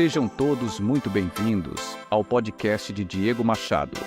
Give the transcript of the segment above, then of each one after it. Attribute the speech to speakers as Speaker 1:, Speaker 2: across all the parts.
Speaker 1: Sejam todos muito bem-vindos ao podcast de Diego Machado,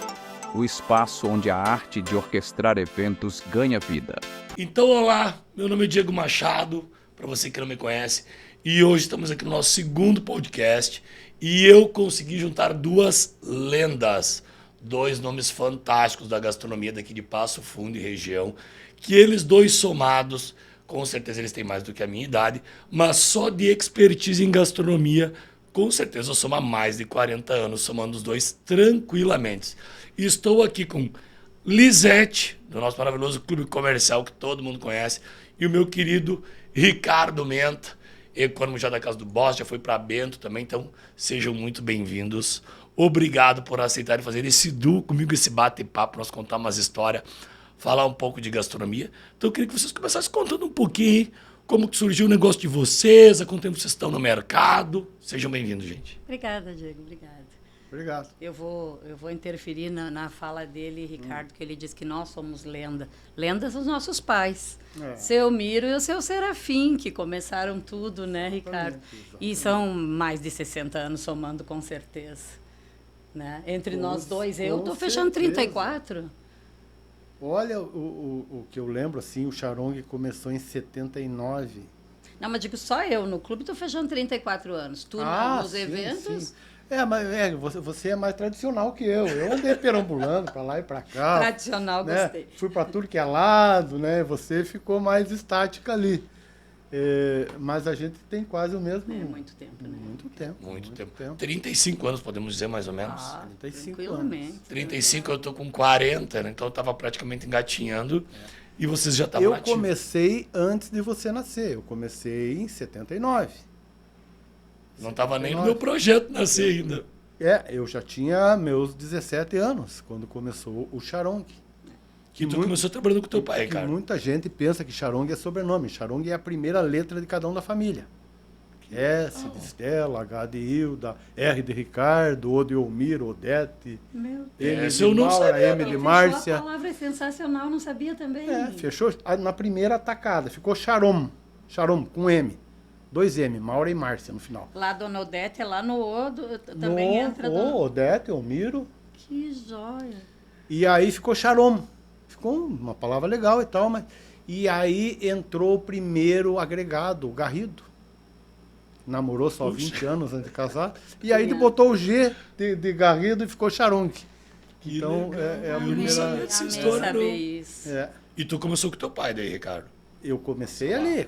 Speaker 1: o espaço onde a arte de orquestrar eventos ganha vida.
Speaker 2: Então, olá, meu nome é Diego Machado, para você que não me conhece, e hoje estamos aqui no nosso segundo podcast e eu consegui juntar duas lendas, dois nomes fantásticos da gastronomia daqui de Passo Fundo e região, que eles dois somados, com certeza eles têm mais do que a minha idade, mas só de expertise em gastronomia, com certeza eu somo há mais de 40 anos, somando os dois tranquilamente. E estou aqui com Lisete, do nosso maravilhoso clube comercial que todo mundo conhece, e o meu querido Ricardo Menta, econômico já da Casa do Boss, já foi para Bento também, então sejam muito bem-vindos. Obrigado por aceitarem fazer esse duo comigo, esse bate-papo, nós contar umas histórias, falar um pouco de gastronomia. Então eu queria que vocês começassem contando um pouquinho como que surgiu o negócio de vocês, há quanto tempo vocês estão no mercado. Sejam bem-vindos, gente.
Speaker 3: Obrigada, Diego, obrigada.
Speaker 4: Obrigado.
Speaker 3: Eu vou interferir na fala dele, Ricardo, que ele disse que nós somos lenda. Lendas são os nossos pais. Seu Miro e o seu Serafim, que começaram tudo, né, Ricardo? E são mais de 60 anos somando, com certeza. Né? Entre nós dois, eu estou fechando 34.
Speaker 4: Olha, o que eu lembro, assim, o Charong começou em 79.
Speaker 3: Não, mas digo só eu, no clube estou fechando 34 anos. Tu nos
Speaker 4: sim,
Speaker 3: eventos...
Speaker 4: Sim. Mas você é mais tradicional que eu. Eu andei perambulando para lá e para cá.
Speaker 3: Tradicional,
Speaker 4: né?
Speaker 3: Gostei.
Speaker 4: Fui para tudo que é lado, né? Você ficou mais estática ali. Mas a gente tem quase o mesmo...
Speaker 3: muito tempo, né?
Speaker 4: Muito tempo.
Speaker 2: 35 anos, podemos dizer, mais ou menos.
Speaker 4: 35
Speaker 3: tranquilamente.
Speaker 4: anos.
Speaker 2: 35, eu tô com 40, né? Então eu tava praticamente engatinhando e vocês já estavam
Speaker 4: Eu
Speaker 2: nativos.
Speaker 4: comecei antes de você nascer. Eu comecei em 79.
Speaker 2: Não tava nem no meu projeto nascer ainda.
Speaker 4: Eu já tinha meus 17 anos quando começou o Charong.
Speaker 2: Que tu começou trabalhando com teu pai, cara.
Speaker 4: Muita gente pensa que Charong é sobrenome. Charong é a primeira letra de cada um da família. S de Estela, H de Hilda, R de Ricardo, O de Elmiro, Odete,
Speaker 3: Meu
Speaker 4: M
Speaker 3: Deus.
Speaker 4: de
Speaker 2: eu não
Speaker 4: Maura,
Speaker 2: sabia,
Speaker 4: M de
Speaker 3: Fechou
Speaker 4: Márcia.
Speaker 3: A palavra é sensacional, não sabia também.
Speaker 4: Fechou na primeira atacada. Ficou Charom, com M. 2 M, Maura e Márcia no final.
Speaker 3: Lá Dona Odete, é lá no Odo, também entra...
Speaker 4: Odete, Elmiro.
Speaker 3: Que joia.
Speaker 4: E aí ficou Charom. Ficou uma palavra legal e tal, mas... E aí entrou o primeiro agregado, o Garrido. Namorou só 20 anos antes de casar. E aí ele botou o G de Garrido e ficou Charong. Então, é a
Speaker 2: Eu não
Speaker 4: primeira...
Speaker 2: sabia dessa
Speaker 3: Amei
Speaker 2: história,
Speaker 3: saber
Speaker 2: não.
Speaker 3: isso.
Speaker 2: E tu começou com teu pai daí, Ricardo?
Speaker 4: Eu comecei ali.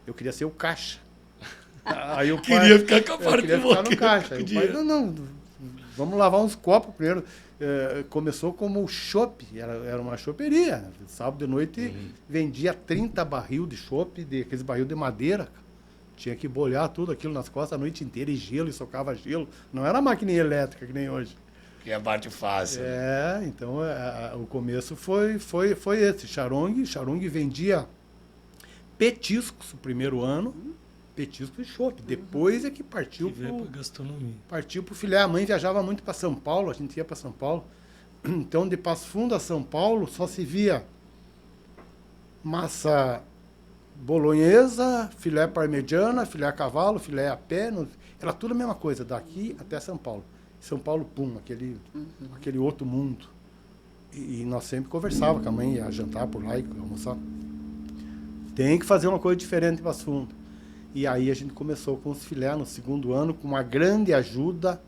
Speaker 4: Eu queria ser o caixa. Aí o pai,
Speaker 2: Queria ficar com a parte
Speaker 4: queria
Speaker 2: do
Speaker 4: ficar no
Speaker 2: boquete,
Speaker 4: caixa. Aí o pai,
Speaker 2: podia.
Speaker 4: não, vamos lavar uns copos primeiro. Começou como chopp, era uma choperia. Sábado de noite vendia 30 barril de chopp, aqueles barril de madeira. Tinha que bolhar tudo aquilo nas costas a noite inteira e gelo, e socava gelo. Não era máquina elétrica que nem hoje.
Speaker 2: Que é a parte fácil.
Speaker 4: Então o começo foi esse. Charong vendia petiscos o primeiro ano, petiscos e chopp. Depois é que partiu
Speaker 2: Que veio pra gastronomia.
Speaker 4: pro filé. A mãe viajava muito para São Paulo, a gente ia para São Paulo. Então, de Passo Fundo a São Paulo, só se via massa bolonhesa, filé parmegiana, filé a cavalo, filé a pé. Era tudo a mesma coisa, daqui até São Paulo. São Paulo, aquele outro mundo. E nós sempre conversávamos com a mãe, ia jantar por lá e almoçar. Tem que fazer uma coisa diferente em Passo Fundo. E aí a gente começou com os filé no segundo ano, com uma grande ajuda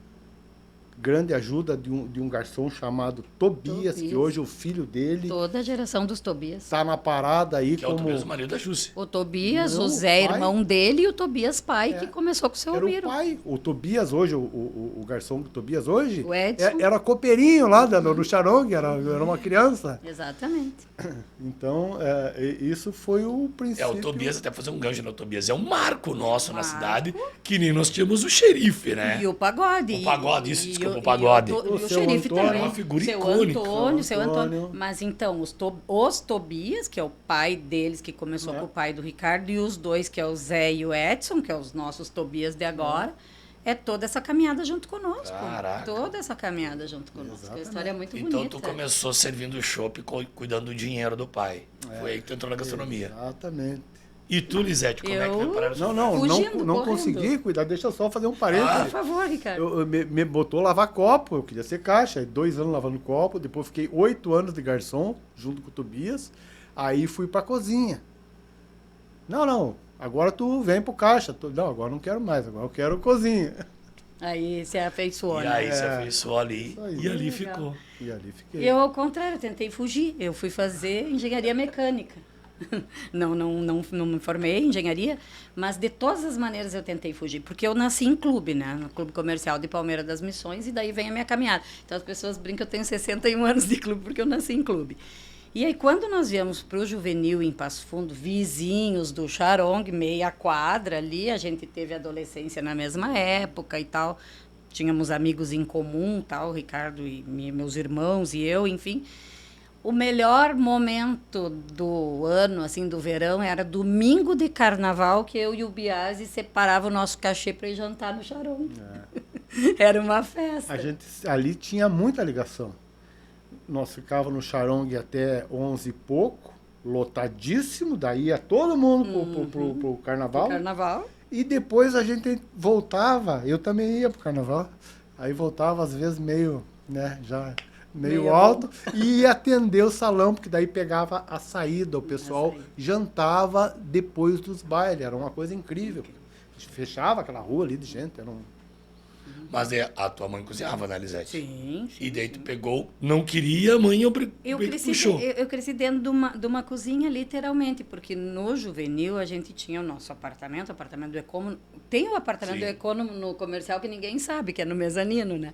Speaker 4: de um garçom chamado Tobias, que hoje o filho dele
Speaker 3: Toda a geração dos Tobias.
Speaker 4: está na parada aí
Speaker 2: Que é o
Speaker 4: como...
Speaker 2: mesmo marido da Jusce.
Speaker 3: O Tobias,
Speaker 4: Não,
Speaker 3: o Zé,
Speaker 4: o pai.
Speaker 3: irmão dele, e o Tobias pai, que começou com o seu
Speaker 4: Era o
Speaker 3: Miro.
Speaker 4: pai. O Tobias hoje, o garçom do Tobias hoje,
Speaker 3: O Edson.
Speaker 4: era copeirinho lá no Charong, era uma criança.
Speaker 3: Exatamente.
Speaker 4: Então, isso foi o princípio.
Speaker 2: O Tobias, até fazer um gancho, né? O Tobias é um marco nosso na cidade, que nem nós tínhamos o xerife, né?
Speaker 3: E o pagode.
Speaker 2: O pagode, isso, desculpa, o
Speaker 3: E
Speaker 2: pagode.
Speaker 3: o
Speaker 4: O seu
Speaker 3: xerife
Speaker 4: Antônio,
Speaker 3: também.
Speaker 2: uma figura
Speaker 3: seu
Speaker 2: icônica.
Speaker 3: Seu
Speaker 4: Antônio.
Speaker 3: Antônio. Mas então, os Tobias, que é o pai deles, que começou com o pai do Ricardo, e os dois, que é o Zé e o Edson, que é os nossos Tobias de agora, é toda essa caminhada junto conosco.
Speaker 2: Caraca.
Speaker 3: Toda essa caminhada junto conosco.
Speaker 4: Exatamente.
Speaker 3: A história é muito
Speaker 2: Então
Speaker 3: bonita.
Speaker 2: tu começou servindo chopp, cuidando do dinheiro do pai. Foi aí que tu entrou na gastronomia.
Speaker 4: Exatamente.
Speaker 2: E tu, Lisete, como é que foi parar no
Speaker 3: Fugindo,
Speaker 4: não
Speaker 3: correndo.
Speaker 4: consegui cuidar. Deixa eu só fazer um
Speaker 3: Por
Speaker 4: parênteses.
Speaker 3: favor, Ricardo.
Speaker 4: Me botou lavar copo, eu queria ser caixa. Aí 2 anos lavando copo, depois fiquei 8 anos de garçom, junto com o Tobias. Aí fui pra cozinha. Não, agora tu vem pro caixa. Não, agora não quero mais, agora eu quero cozinha.
Speaker 3: Aí você afeiçoou,
Speaker 2: E
Speaker 3: né?
Speaker 2: aí você afeiçoou ali
Speaker 4: Isso aí.
Speaker 2: e ali
Speaker 3: Legal.
Speaker 2: ficou.
Speaker 4: E ali fiquei.
Speaker 3: Eu, ao contrário, tentei fugir. Eu fui fazer engenharia mecânica. Não me formei em engenharia, mas de todas as maneiras eu tentei fugir, porque eu nasci em clube, né? No Clube Comercial de Palmeira das Missões, e daí vem a minha caminhada. Então as pessoas brincam que eu tenho 61 anos de clube, porque eu nasci em clube. E aí, quando nós viemos para o Juvenil em Passo Fundo, vizinhos do Charong, meia quadra ali, a gente teve adolescência na mesma época e tal, tínhamos amigos em comum, tal, o Ricardo e meus irmãos e eu, enfim. O melhor momento do ano, assim, do verão, era domingo de carnaval, que eu e o Biasi separava o nosso cachê para ir jantar no Charong. Era uma festa.
Speaker 4: A gente ali tinha muita ligação. Nós ficávamos no Charong até 11 e pouco, lotadíssimo, daí ia todo mundo pro carnaval.
Speaker 3: Carnaval.
Speaker 4: E depois a gente voltava, eu também ia pro carnaval. Aí voltava, às vezes, meio, né, já meio alto, e ia atender o salão, porque daí pegava a saída, o pessoal jantava depois dos bailes, era uma coisa incrível. Fechava aquela rua ali de gente, era um...
Speaker 2: Mas a tua mãe cozinhava, né, Lisete?
Speaker 3: Sim.
Speaker 2: E daí tu pegou, não queria, a mãe puxou.
Speaker 3: Eu cresci dentro de uma cozinha, literalmente, porque no Juvenil a gente tinha o nosso apartamento, o apartamento do Econo. Tem o apartamento do Econo no comercial que ninguém sabe, que é no mezanino, né?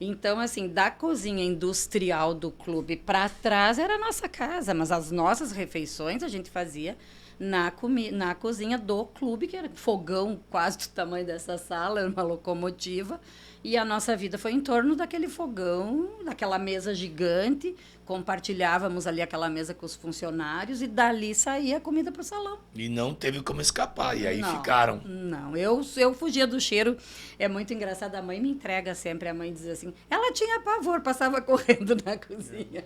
Speaker 3: Então, assim, da cozinha industrial do clube para trás era a nossa casa, mas as nossas refeições a gente fazia na cozinha do clube, que era fogão quase do tamanho dessa sala, uma locomotiva, e a nossa vida foi em torno daquele fogão, daquela mesa gigante, compartilhávamos ali aquela mesa com os funcionários e dali saía a comida para o salão.
Speaker 2: E não teve como escapar, e aí
Speaker 3: Não,
Speaker 2: ficaram.
Speaker 3: Não, eu fugia do cheiro. É muito engraçado, a mãe me entrega sempre, a mãe diz assim, ela tinha pavor, passava correndo na cozinha.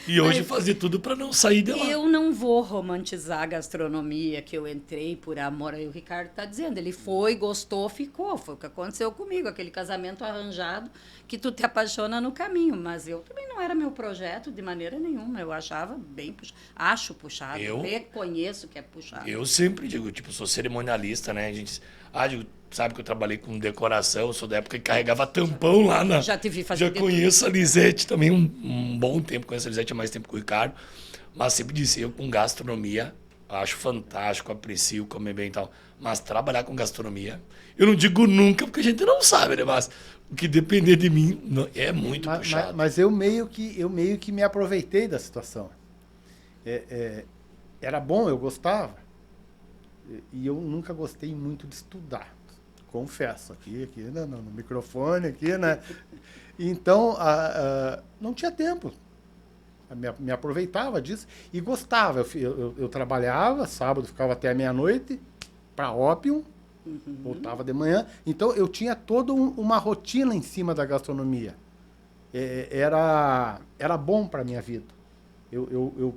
Speaker 2: E hoje fazer tudo para não sair de lá.
Speaker 3: Eu não vou romantizar a gastronomia, que eu entrei por amor. Aí o Ricardo está dizendo, ele foi, gostou, ficou. Foi o que aconteceu comigo, aquele casamento arranjado que tu te apaixona no caminho. Mas eu também não era meu projeto de maneira nenhuma. Eu achava bem puxado. Acho puxado. Reconheço que é puxado.
Speaker 2: Eu sempre digo, tipo, sou cerimonialista, né? A gente, sabe que eu trabalhei com decoração, sou da época que carregava tampão lá na...
Speaker 3: Já te vi fazer.
Speaker 2: Já conheço a Lisete também um bom tempo, conheço a Lisete há mais tempo que o Ricardo, mas sempre disse, eu com gastronomia, acho fantástico, aprecio comer bem e tal, mas trabalhar com gastronomia, eu não digo nunca, porque a gente não sabe, né? Mas o que depender de mim é muito puxado.
Speaker 4: Mas eu meio que me aproveitei da situação. Era bom, eu gostava, e eu nunca gostei muito de estudar. Confesso, aqui no microfone, aqui, né? Então, não tinha tempo. Me aproveitava disso e gostava. Eu trabalhava, sábado ficava até a meia-noite, para Ópium, voltava de manhã. Então, eu tinha toda uma rotina em cima da gastronomia. Era bom para a minha vida. Eu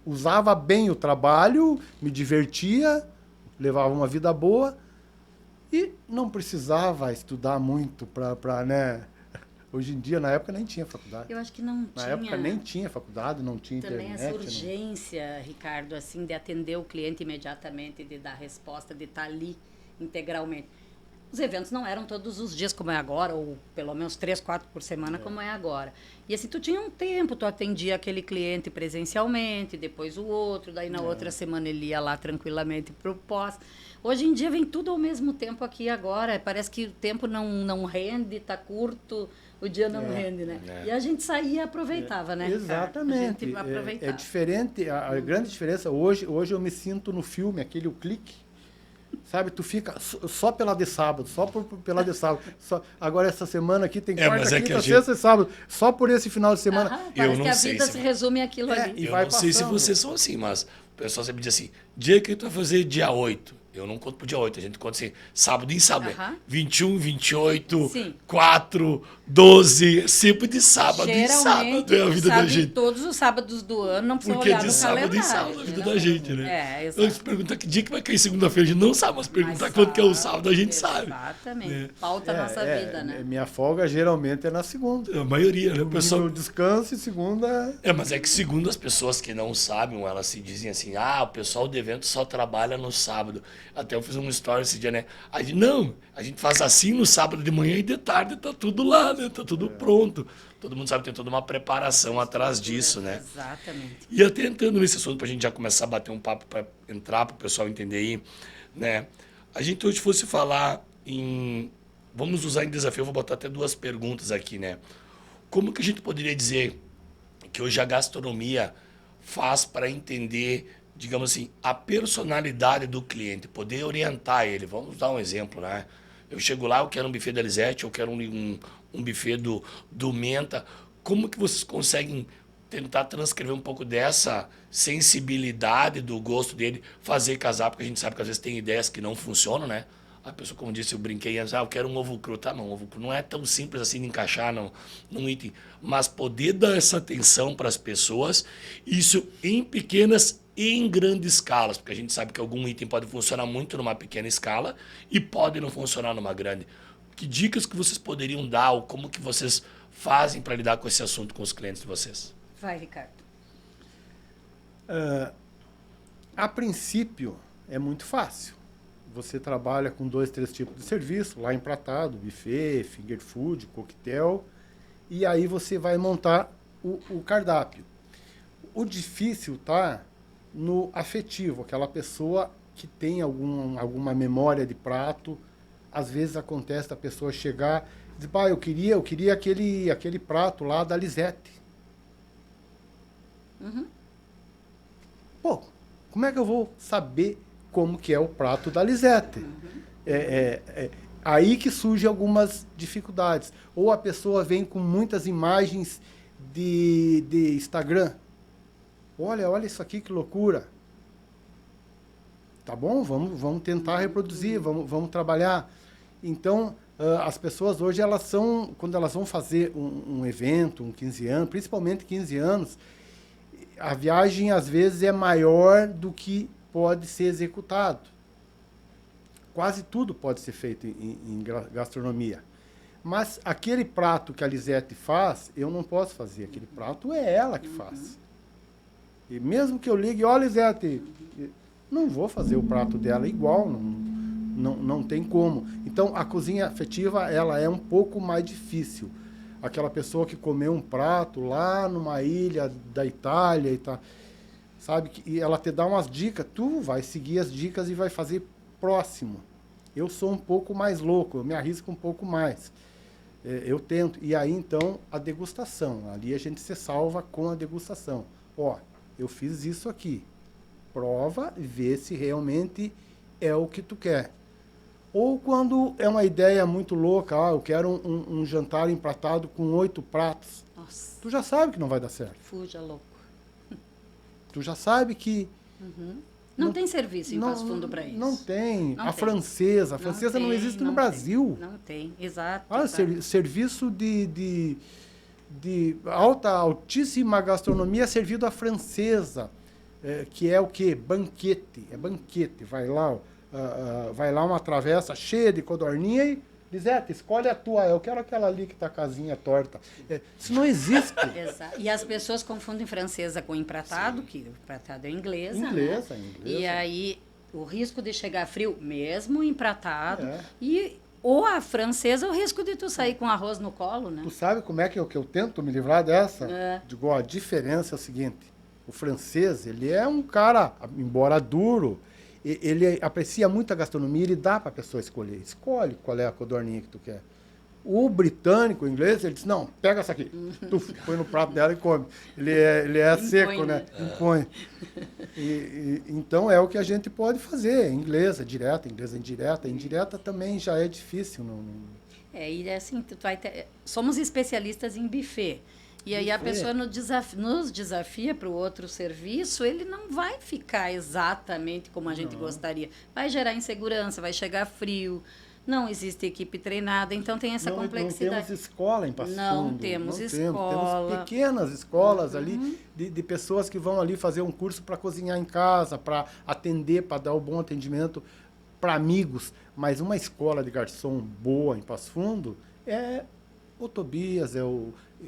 Speaker 4: usava bem o trabalho, me divertia, levava uma vida boa, e não precisava estudar muito para, né? Hoje em dia, na época, nem tinha faculdade.
Speaker 3: Eu acho que não
Speaker 4: Na
Speaker 3: tinha...
Speaker 4: época, nem tinha faculdade, não tinha
Speaker 3: também
Speaker 4: internet.
Speaker 3: essa urgência, Ricardo, assim, de atender o cliente imediatamente, de dar resposta, de estar ali integralmente. Os eventos não eram todos os dias como é agora, ou pelo menos 3, 4 por semana como é agora. E assim, tu tinha um tempo, tu atendia aquele cliente presencialmente, depois o outro, daí na outra semana ele ia lá tranquilamente pro pós. Hoje em dia vem tudo ao mesmo tempo aqui agora, parece que o tempo não rende, tá curto, o dia não rende, né? E a gente saía e aproveitava, né, Ricardo?
Speaker 4: Exatamente.
Speaker 3: A gente aproveitava.
Speaker 4: É diferente, a grande diferença, hoje eu me sinto no filme, aquele O Clique. Sabe, tu fica só pela de sábado, pela de sábado. Agora essa semana aqui tem quarta, quinta, sexta e sábado. Só por esse final de semana.
Speaker 3: Parece que a vida se resume àquilo ali.
Speaker 4: E
Speaker 2: Eu
Speaker 4: vai
Speaker 2: não sei se
Speaker 4: passando.
Speaker 2: vocês são assim, mas o pessoal sempre diz assim, dia que tu vai fazer dia 8. Eu não conto pro dia 8, a gente conta assim, sábado em sábado.
Speaker 3: Aham.
Speaker 2: 21, 28,
Speaker 3: Sim.
Speaker 2: 4, 12, sempre de sábado em sábado é a vida da
Speaker 3: sabe,
Speaker 2: gente.
Speaker 3: todos os sábados do ano não precisa
Speaker 2: Porque
Speaker 3: olhar
Speaker 2: de
Speaker 3: no
Speaker 2: sábado em
Speaker 3: calendário.
Speaker 2: sábado é a vida da gente, né?
Speaker 3: É,
Speaker 2: Então,
Speaker 3: exato.
Speaker 2: se perguntar que dia que vai cair segunda-feira, a gente não sabe, mas perguntar
Speaker 3: Mas
Speaker 2: quando que é o
Speaker 3: sabe,
Speaker 2: sábado, a gente sabe.
Speaker 3: Exatamente.
Speaker 2: É.
Speaker 3: Pauta a nossa vida, né?
Speaker 4: Minha folga geralmente é na segunda.
Speaker 2: A maioria, né? O
Speaker 4: Domingo
Speaker 2: pessoal...
Speaker 4: eu descanso e segunda...
Speaker 2: Mas é que segundo as pessoas que não sabem, elas se dizem assim, o pessoal do evento só trabalha no sábado. Até eu fiz um story esse dia, né? A gente faz assim no sábado de manhã e de tarde tá tudo lá, né? Tá tudo pronto. Todo mundo sabe que tem toda uma preparação atrás disso, né?
Speaker 3: Exatamente.
Speaker 2: E até entrando nesse assunto, pra gente já começar a bater um papo, para entrar, pro pessoal entender aí, né? A gente hoje fosse falar em... Vamos usar em desafio, eu vou botar até 2 perguntas aqui, né? Como que a gente poderia dizer que hoje a gastronomia faz para entender, digamos assim, a personalidade do cliente, poder orientar ele? Vamos dar um exemplo, né? Eu chego lá, eu quero um buffet da Lisete, eu quero um buffet do Menta. Como que vocês conseguem tentar transcrever um pouco dessa sensibilidade do gosto dele, fazer casar? Porque a gente sabe que às vezes tem ideias que não funcionam, né? A pessoa, como disse, eu brinquei antes, eu quero um ovo cru. Tá, não, ovo cru não é tão simples assim de encaixar num item. Mas poder dar essa atenção para as pessoas, isso em pequenas e em grandes escalas, porque a gente sabe que algum item pode funcionar muito numa pequena escala e pode não funcionar numa grande. Que dicas que vocês poderiam dar ou como que vocês fazem para lidar com esse assunto com os clientes de vocês?
Speaker 3: Vai, Ricardo.
Speaker 4: A princípio, é muito fácil. Você trabalha com 2, 3 tipos de serviço, lá empratado, buffet, finger food, coquetel, e aí você vai montar o cardápio. O difícil tá no afetivo, aquela pessoa que tem alguma memória de prato. Às vezes acontece da pessoa chegar e dizer, eu queria aquele prato lá da Lisete.
Speaker 3: Uhum.
Speaker 4: Pô, como é que eu vou saber como que é o prato da Lisete? Aí que surgem algumas dificuldades. Ou a pessoa vem com muitas imagens de Instagram. Olha isso aqui, que loucura. Tá bom, vamos tentar reproduzir, vamos trabalhar. Então, as pessoas hoje, quando elas vão fazer um evento, um 15 anos, principalmente 15 anos, a viagem às vezes é maior do que pode ser executado. Quase tudo pode ser feito em gastronomia. Mas aquele prato que a Lisete faz, eu não posso fazer. Aquele prato é ela que faz. E mesmo que eu ligue, Lisete, não vou fazer o prato dela igual, não tem como. Então, a cozinha afetiva, ela é um pouco mais difícil. Aquela pessoa que comeu um prato lá numa ilha da Itália e tá, sabe, e ela te dá umas dicas, tu vai seguir as dicas e vai fazer próximo. Eu sou um pouco mais louco, eu me arrisco um pouco mais. Eu tento. E aí, então, a degustação. Ali a gente se salva com a degustação. Eu fiz isso aqui. Prova e vê se realmente é o que tu quer. Ou quando é uma ideia muito louca, eu quero um jantar empratado com 8 pratos.
Speaker 3: Nossa.
Speaker 4: Tu já sabe que não vai dar certo.
Speaker 3: Fuja, louco.
Speaker 4: Tu já sabe que...
Speaker 3: Não tem serviço em Passo Fundo para isso.
Speaker 4: Não tem.
Speaker 3: Não
Speaker 4: A
Speaker 3: tem.
Speaker 4: francesa não existe no Brasil.
Speaker 3: Não tem, exato.
Speaker 4: Serviço de altíssima gastronomia servido à francesa, que é o quê? Banquete. É banquete. Vai lá uma travessa cheia de codorninha e Lisete, escolhe a tua. Eu quero aquela ali que tá a casinha torta. Isso não existe.
Speaker 3: Exato. E as pessoas confundem francesa com empratado, que o empratado é inglesa.
Speaker 4: Inglesa.
Speaker 3: E aí, o risco de chegar frio, mesmo empratado. Ou a francesa, o risco de tu sair com arroz no colo, né?
Speaker 4: Tu sabe como é que eu tento me livrar dessa?
Speaker 3: É.
Speaker 4: Digo, a diferença é o seguinte. O francês, ele é um cara, embora duro, ele aprecia muito a gastronomia, ele dá para a pessoa escolher. Escolhe qual é a codorninha que tu quer. O britânico, o inglês, ele diz, não, pega essa aqui. Tu põe no prato dela e come. Ele é seco, né? Impõe. Então, é o que a gente pode fazer. Inglesa, direta, inglesa indireta. Indireta também já é difícil.
Speaker 3: E assim, somos especialistas em buffet. E aí a pessoa nos desafia para o outro serviço, ele não vai ficar exatamente como a gente gostaria. Vai gerar insegurança, vai chegar frio, não existe equipe treinada, então tem essa complexidade.
Speaker 4: Não temos escola em Passo Fundo.
Speaker 3: Não temos escola.
Speaker 4: Temos pequenas escolas ali de pessoas que vão ali fazer um curso para cozinhar em casa, para atender, para dar o bom atendimento para amigos. Mas uma escola de garçom boa em Passo Fundo é o Tobias,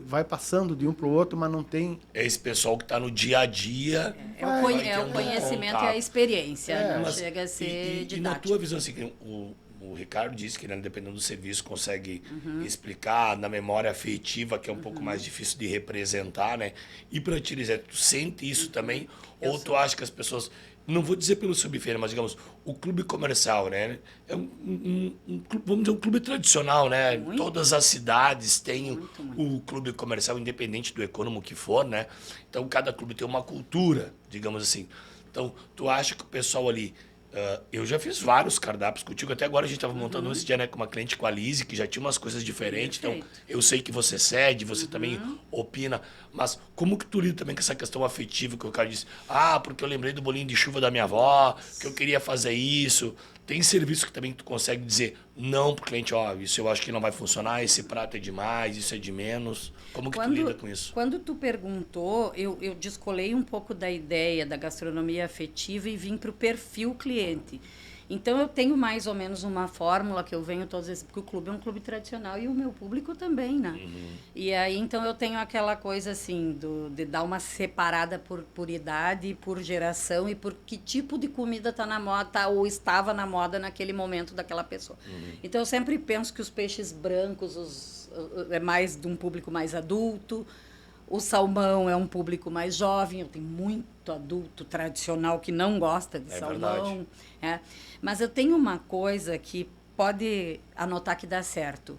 Speaker 4: vai passando de um para o outro, mas não tem...
Speaker 2: É esse pessoal que está no dia a dia.
Speaker 3: É o conhecimento e a experiência, não chega a ser didático.
Speaker 2: E na tua visão, assim, o Ricardo disse que, né, dependendo do serviço, consegue explicar na memória afetiva, que é um pouco mais difícil de representar, né? E para ti, Elisete, tu sente isso também? Ou tu acha que as pessoas... Não vou dizer pelo subfeira, mas, digamos, o clube comercial, né? É vamos dizer, um clube tradicional, né?
Speaker 3: Muito.
Speaker 2: Todas as cidades têm o clube comercial, independente do econômico que for, né? Então, cada clube tem uma cultura, digamos assim. Então, tu acha que o pessoal ali... eu já fiz vários cardápios contigo, até agora a gente estava montando esse dia, né, com uma cliente, com a Lise, que já tinha umas coisas diferentes.
Speaker 3: Perfeito.
Speaker 2: Então eu sei que você cede, você também opina, mas como que tu lida também com essa questão afetiva, que o cara disse, porque eu lembrei do bolinho de chuva da minha avó, que eu queria fazer isso. Tem serviço que também tu consegue dizer não pro cliente, isso eu acho que não vai funcionar, esse prato é demais, isso é de menos. Como que tu lida com isso?
Speaker 3: Quando tu perguntou, eu descolei um pouco da ideia da gastronomia afetiva e vim para o perfil cliente. Então, eu tenho mais ou menos uma fórmula que eu venho todas vezes, porque o clube é um clube tradicional e o meu público também, né? E aí, então, eu tenho aquela coisa, assim, de dar uma separada por idade, por geração e por que tipo de comida está na moda, ou estava na moda naquele momento daquela pessoa. Então, eu sempre penso que os peixes brancos é mais de um público mais adulto, o salmão é um público mais jovem, eu tenho muito adulto tradicional que não gosta de salmão. Mas eu tenho uma coisa que pode anotar que dá certo.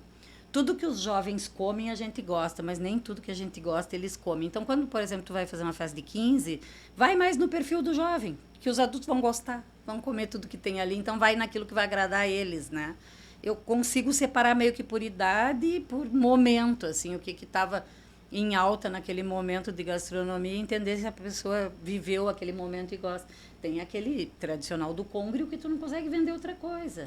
Speaker 3: Tudo que os jovens comem a gente gosta, mas nem tudo que a gente gosta eles comem. Então, quando, por exemplo, tu vai fazer uma festa de 15, vai mais no perfil do jovem, que os adultos vão gostar, vão comer tudo que tem ali, então vai naquilo que vai agradar eles, né? Eu consigo separar meio que por idade e por momento, assim, o que estava em alta naquele momento de gastronomia e entender se a pessoa viveu aquele momento e gosta. Tem aquele tradicional do congrio que tu não consegue vender outra coisa.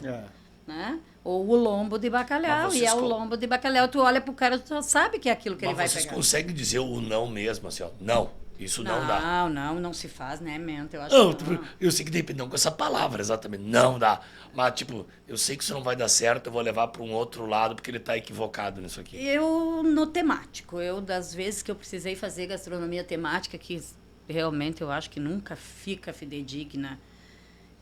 Speaker 3: Né? Ou o lombo de bacalhau, e é o lombo de bacalhau, tu olha pro cara, tu já sabe que é aquilo que ele vai pegar.
Speaker 2: Mas vocês conseguem dizer o não mesmo, assim, não, isso não dá.
Speaker 3: Não se faz, né, Mento? Eu acho
Speaker 2: eu sei que depende, não com essa palavra, exatamente, não dá. Mas, tipo, eu sei que isso não vai dar certo, eu vou levar para um outro lado, porque ele está equivocado nisso aqui.
Speaker 3: No temático, das vezes que eu precisei fazer gastronomia temática, que realmente eu acho que nunca fica fidedigna.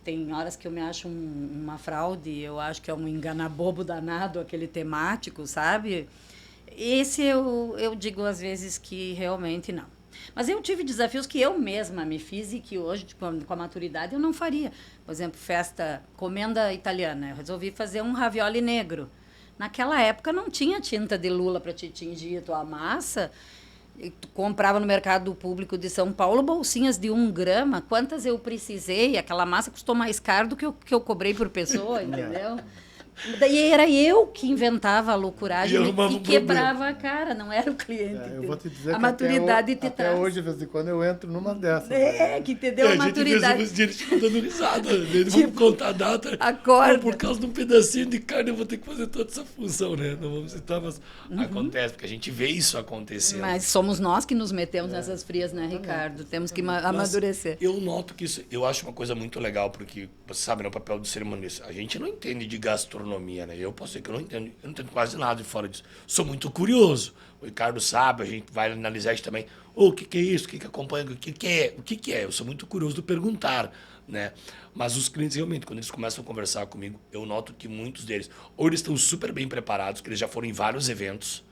Speaker 3: Tem horas que eu me acho uma fraude, eu acho que é um enganabobo danado, aquele temático, sabe? Esse eu digo às vezes que realmente não. Mas eu tive desafios que eu mesma me fiz e que hoje, com a maturidade, eu não faria. Por exemplo, comenda italiana. Eu resolvi fazer um ravioli negro. Naquela época não tinha tinta de lula para te tingir a tua massa. Tu comprava no mercado público de São Paulo bolsinhas de 1 grama. Quantas eu precisei? Aquela massa custou mais caro do que eu cobrei por pessoa, entendeu? Daí era eu que inventava a loucuragem e quebrava a cara, não era o cliente.
Speaker 4: Eu vou te dizer
Speaker 3: a maturidade te
Speaker 4: até
Speaker 3: traz.
Speaker 4: hoje, de vez em quando, eu entro numa dessas.
Speaker 3: Que entendeu? A maturidade.
Speaker 2: A gente fez uns dando risada. Vamos contar a data.
Speaker 3: Acorda.
Speaker 2: Por causa de um pedacinho de carne, eu vou ter que fazer toda essa função, né? Não vamos citar, mas acontece, porque a gente vê isso acontecendo.
Speaker 3: Mas somos nós que nos metemos nessas frias, né, Ricardo? Temos que amadurecer.
Speaker 2: Eu noto que isso, eu acho uma coisa muito legal, porque, você sabe, no papel do cerimonialista, a gente não entende de gastronomia, né? Eu posso dizer que eu não entendo quase nada de fora disso. Sou muito curioso. O Ricardo sabe, a gente vai analisar isso também. O que é isso? O que acompanha? O que é? O que é? Eu sou muito curioso de perguntar, né? Mas os clientes, realmente, quando eles começam a conversar comigo, eu noto que muitos deles, ou eles estão super bem preparados, que eles já foram em vários eventos.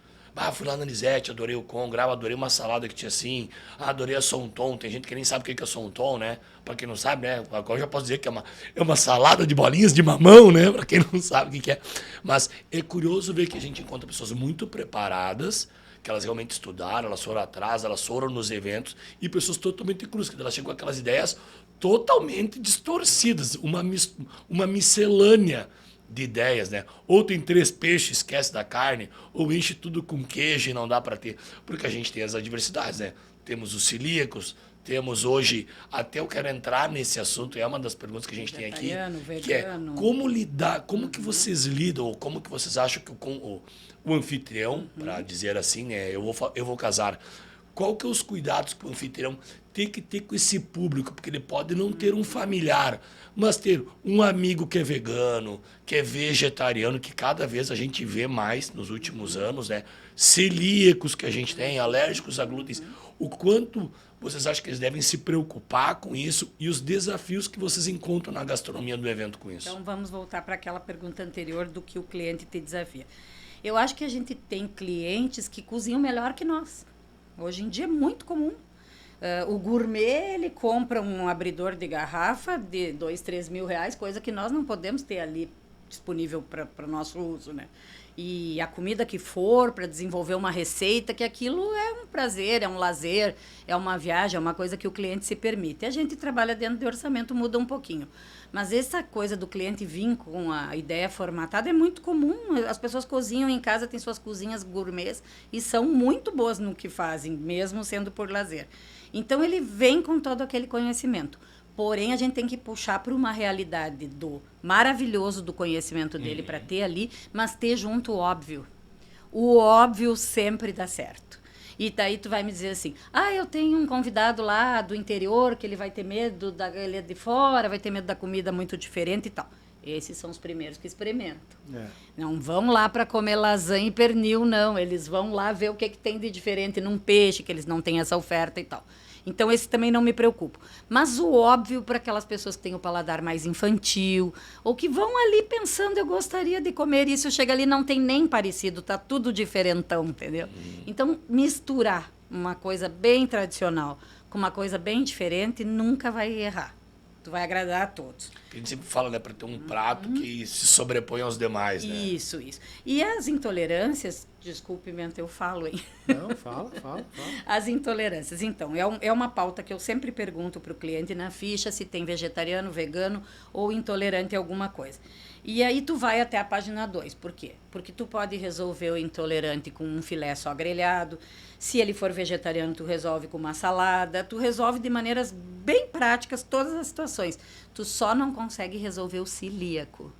Speaker 2: Fui lá na Lisete, adorei o Congrau, adorei uma salada que tinha assim, adorei a Sonton. Tem gente que nem sabe o que é Sonton, né? Pra quem não sabe, né? Agora eu já posso dizer que é uma salada de bolinhas de mamão, né? Pra quem não sabe o que é. Mas é curioso ver que a gente encontra pessoas muito preparadas, que elas realmente estudaram, elas foram atrás, elas foram nos eventos, e pessoas totalmente cruas, que elas chegam com aquelas ideias totalmente distorcidas, uma miscelânea de ideias, né? Ou tem 3 peixes, esquece da carne, ou enche tudo com queijo e não dá para ter. Porque a gente tem as adversidades, né? Temos os celíacos, temos hoje, até eu quero entrar nesse assunto, é uma das perguntas que a gente tem aqui, que é como lidar, como que vocês lidam, ou como que vocês acham que o anfitrião, para dizer assim, né, eu vou casar, qual que é os cuidados que o anfitrião tem que ter com esse público, porque ele pode não ter um familiar, mas ter um amigo que é vegano, que é vegetariano, que cada vez a gente vê mais nos últimos anos, né? Celíacos que a gente tem, alérgicos a glúten. O quanto vocês acham que eles devem se preocupar com isso e os desafios que vocês encontram na gastronomia do evento com isso?
Speaker 3: Então, vamos voltar para aquela pergunta anterior do que o cliente te desafia. Eu acho que a gente tem clientes que cozinham melhor que nós. Hoje em dia é muito comum. O gourmet, ele compra um abridor de garrafa de 2, 3 mil reais, coisa que nós não podemos ter ali disponível para o nosso uso, né? E a comida que for, para desenvolver uma receita, que aquilo é um prazer, é um lazer, é uma viagem, é uma coisa que o cliente se permite. A gente trabalha dentro de orçamento, muda um pouquinho. Mas essa coisa do cliente vir com a ideia formatada é muito comum. As pessoas cozinham em casa, têm suas cozinhas gourmets e são muito boas no que fazem, mesmo sendo por lazer. Então, ele vem com todo aquele conhecimento. Porém, a gente tem que puxar para uma realidade do maravilhoso do conhecimento dele para ter ali, mas ter junto o óbvio. O óbvio sempre dá certo. E daí tu vai me dizer assim, eu tenho um convidado lá do interior que ele vai ter medo ele é de fora, vai ter medo da comida muito diferente e tal. Esses são os primeiros que experimentam. Não vão lá para comer lasanha e pernil, não. Eles vão lá ver o que tem de diferente num peixe, que eles não têm essa oferta e tal. Então, esse também não me preocupa. Mas o óbvio para aquelas pessoas que têm o paladar mais infantil, ou que vão ali pensando, eu gostaria de comer isso, chega ali não tem nem parecido, tá tudo diferentão, entendeu? Então, misturar uma coisa bem tradicional com uma coisa bem diferente nunca vai errar. Tu vai agradar a todos.
Speaker 2: A gente sempre fala, né, para ter um prato que se sobrepõe aos demais, né?
Speaker 3: Isso. E as intolerâncias, desculpe, eu falo, hein?
Speaker 4: Não, fala.
Speaker 3: As intolerâncias. Então, é uma pauta que eu sempre pergunto para o cliente na ficha se tem vegetariano, vegano ou intolerante a alguma coisa. E aí tu vai até a página 2. Por quê? Porque tu pode resolver o intolerante com um filé só grelhado. Se ele for vegetariano, tu resolve com uma salada. Tu resolve de maneiras bem práticas todas as situações. Tu só não consegue resolver o celíaco.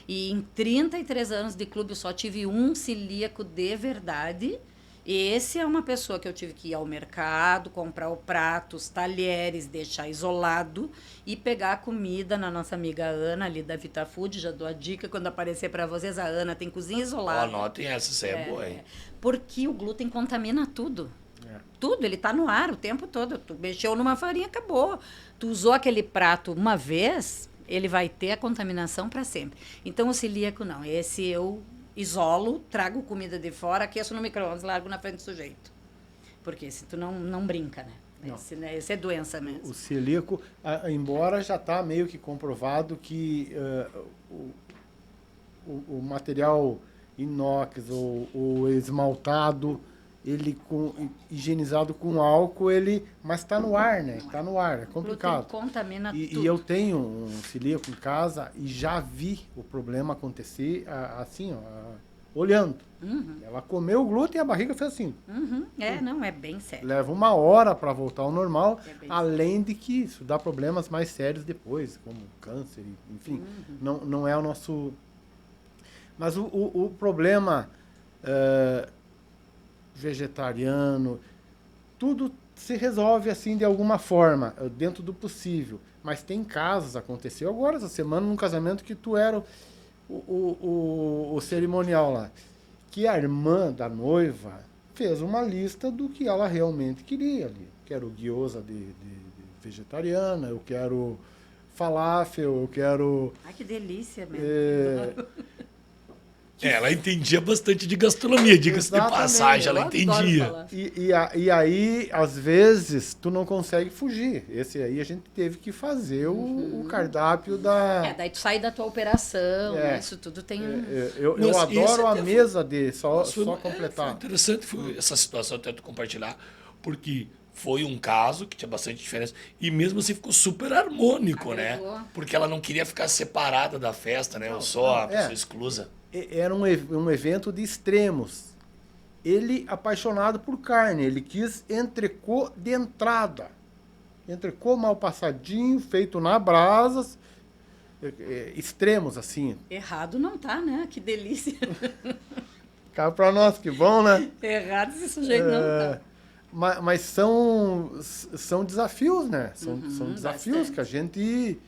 Speaker 3: E em 33 anos de clube eu só tive um celíaco de verdade. Esse é uma pessoa que eu tive que ir ao mercado, comprar o prato, os talheres, deixar isolado e pegar a comida na nossa amiga Ana, ali da VitaFood. Já dou a dica, quando aparecer para vocês, a Ana tem cozinha isolada.
Speaker 2: Anotem essa, isso é boa, hein?
Speaker 3: Porque o glúten contamina tudo. Tudo, ele está no ar o tempo todo. Tu mexeu numa farinha, acabou. Tu usou aquele prato uma vez, ele vai ter a contaminação para sempre. Então, o celíaco não. Esse eu isolo, trago comida de fora, aqueço no micro-ondas, largo na frente do sujeito. Porque se tu não brinca, né? Esse é doença mesmo.
Speaker 4: O celíaco, embora já está meio que comprovado que o material inox ou esmaltado, ele higienizado com álcool, mas está no ar, né? Está no ar, é complicado.
Speaker 3: O glúten contamina tudo.
Speaker 4: E eu tenho um celíaco em casa e já vi o problema acontecer assim, olhando. Ela comeu o glúten e a barriga fez assim.
Speaker 3: É bem sério.
Speaker 4: Leva 1 hora para voltar ao normal, além de que isso dá problemas mais sérios depois, como câncer, enfim. Não é o nosso... Mas o problema... vegetariano, tudo se resolve assim de alguma forma, dentro do possível. Mas tem casos, aconteceu agora essa semana, num casamento que tu era o cerimonial lá, que a irmã da noiva fez uma lista do que ela realmente queria ali. Quero gyoza de vegetariana, eu quero falafel, eu quero...
Speaker 3: Ai, que delícia mesmo.
Speaker 2: Ela entendia bastante de gastronomia, diga-se de passagem, ela entendia.
Speaker 4: E aí, às vezes, tu não consegue fugir. Esse aí a gente teve que fazer o cardápio da...
Speaker 3: daí tu sai da tua operação, né? Isso tudo tem um...
Speaker 4: Eu adoro a mesa de só completar.
Speaker 2: Foi interessante essa situação até tu compartilhar, porque foi um caso que tinha bastante diferença. E mesmo assim ficou super harmônico,
Speaker 3: Agregou.
Speaker 2: né? Porque ela não queria ficar separada da festa, né? Eu sou a pessoa exclusa.
Speaker 4: Era um evento de extremos. Ele, apaixonado por carne, ele quis entrecô de entrada. Entrecô mal passadinho, feito na brasa, extremos assim.
Speaker 3: Errado não tá, né? Que delícia.
Speaker 4: Cá pra nós, que bom, né?
Speaker 3: Errado esse sujeito não tá.
Speaker 4: Mas são desafios, né? São desafios
Speaker 3: bastante.
Speaker 4: que a gente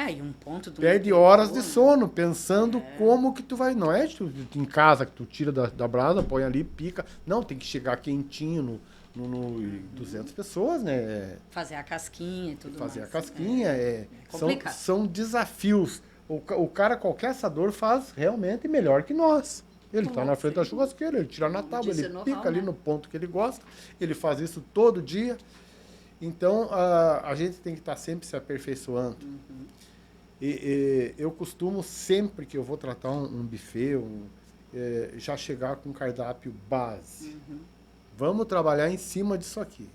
Speaker 3: E um ponto do
Speaker 4: perde horas de sono pensando como que tu vai. Não é em casa que tu tira da brasa, põe ali, pica. Não, tem que chegar quentinho no 200 pessoas, né?
Speaker 3: Fazer a casquinha e tudo mais.
Speaker 4: Fazer a casquinha.
Speaker 3: complicado.
Speaker 4: São desafios. O cara, qualquer assador, faz realmente melhor que nós. Ele está na frente da churrasqueira, ele tira na tábua, ele pica ali no ponto que ele gosta. Ele faz isso todo dia. Então, a gente tem que estar sempre se aperfeiçoando. E eu costumo, sempre que eu vou tratar um buffet, já chegar com cardápio base. Vamos trabalhar em cima disso aqui.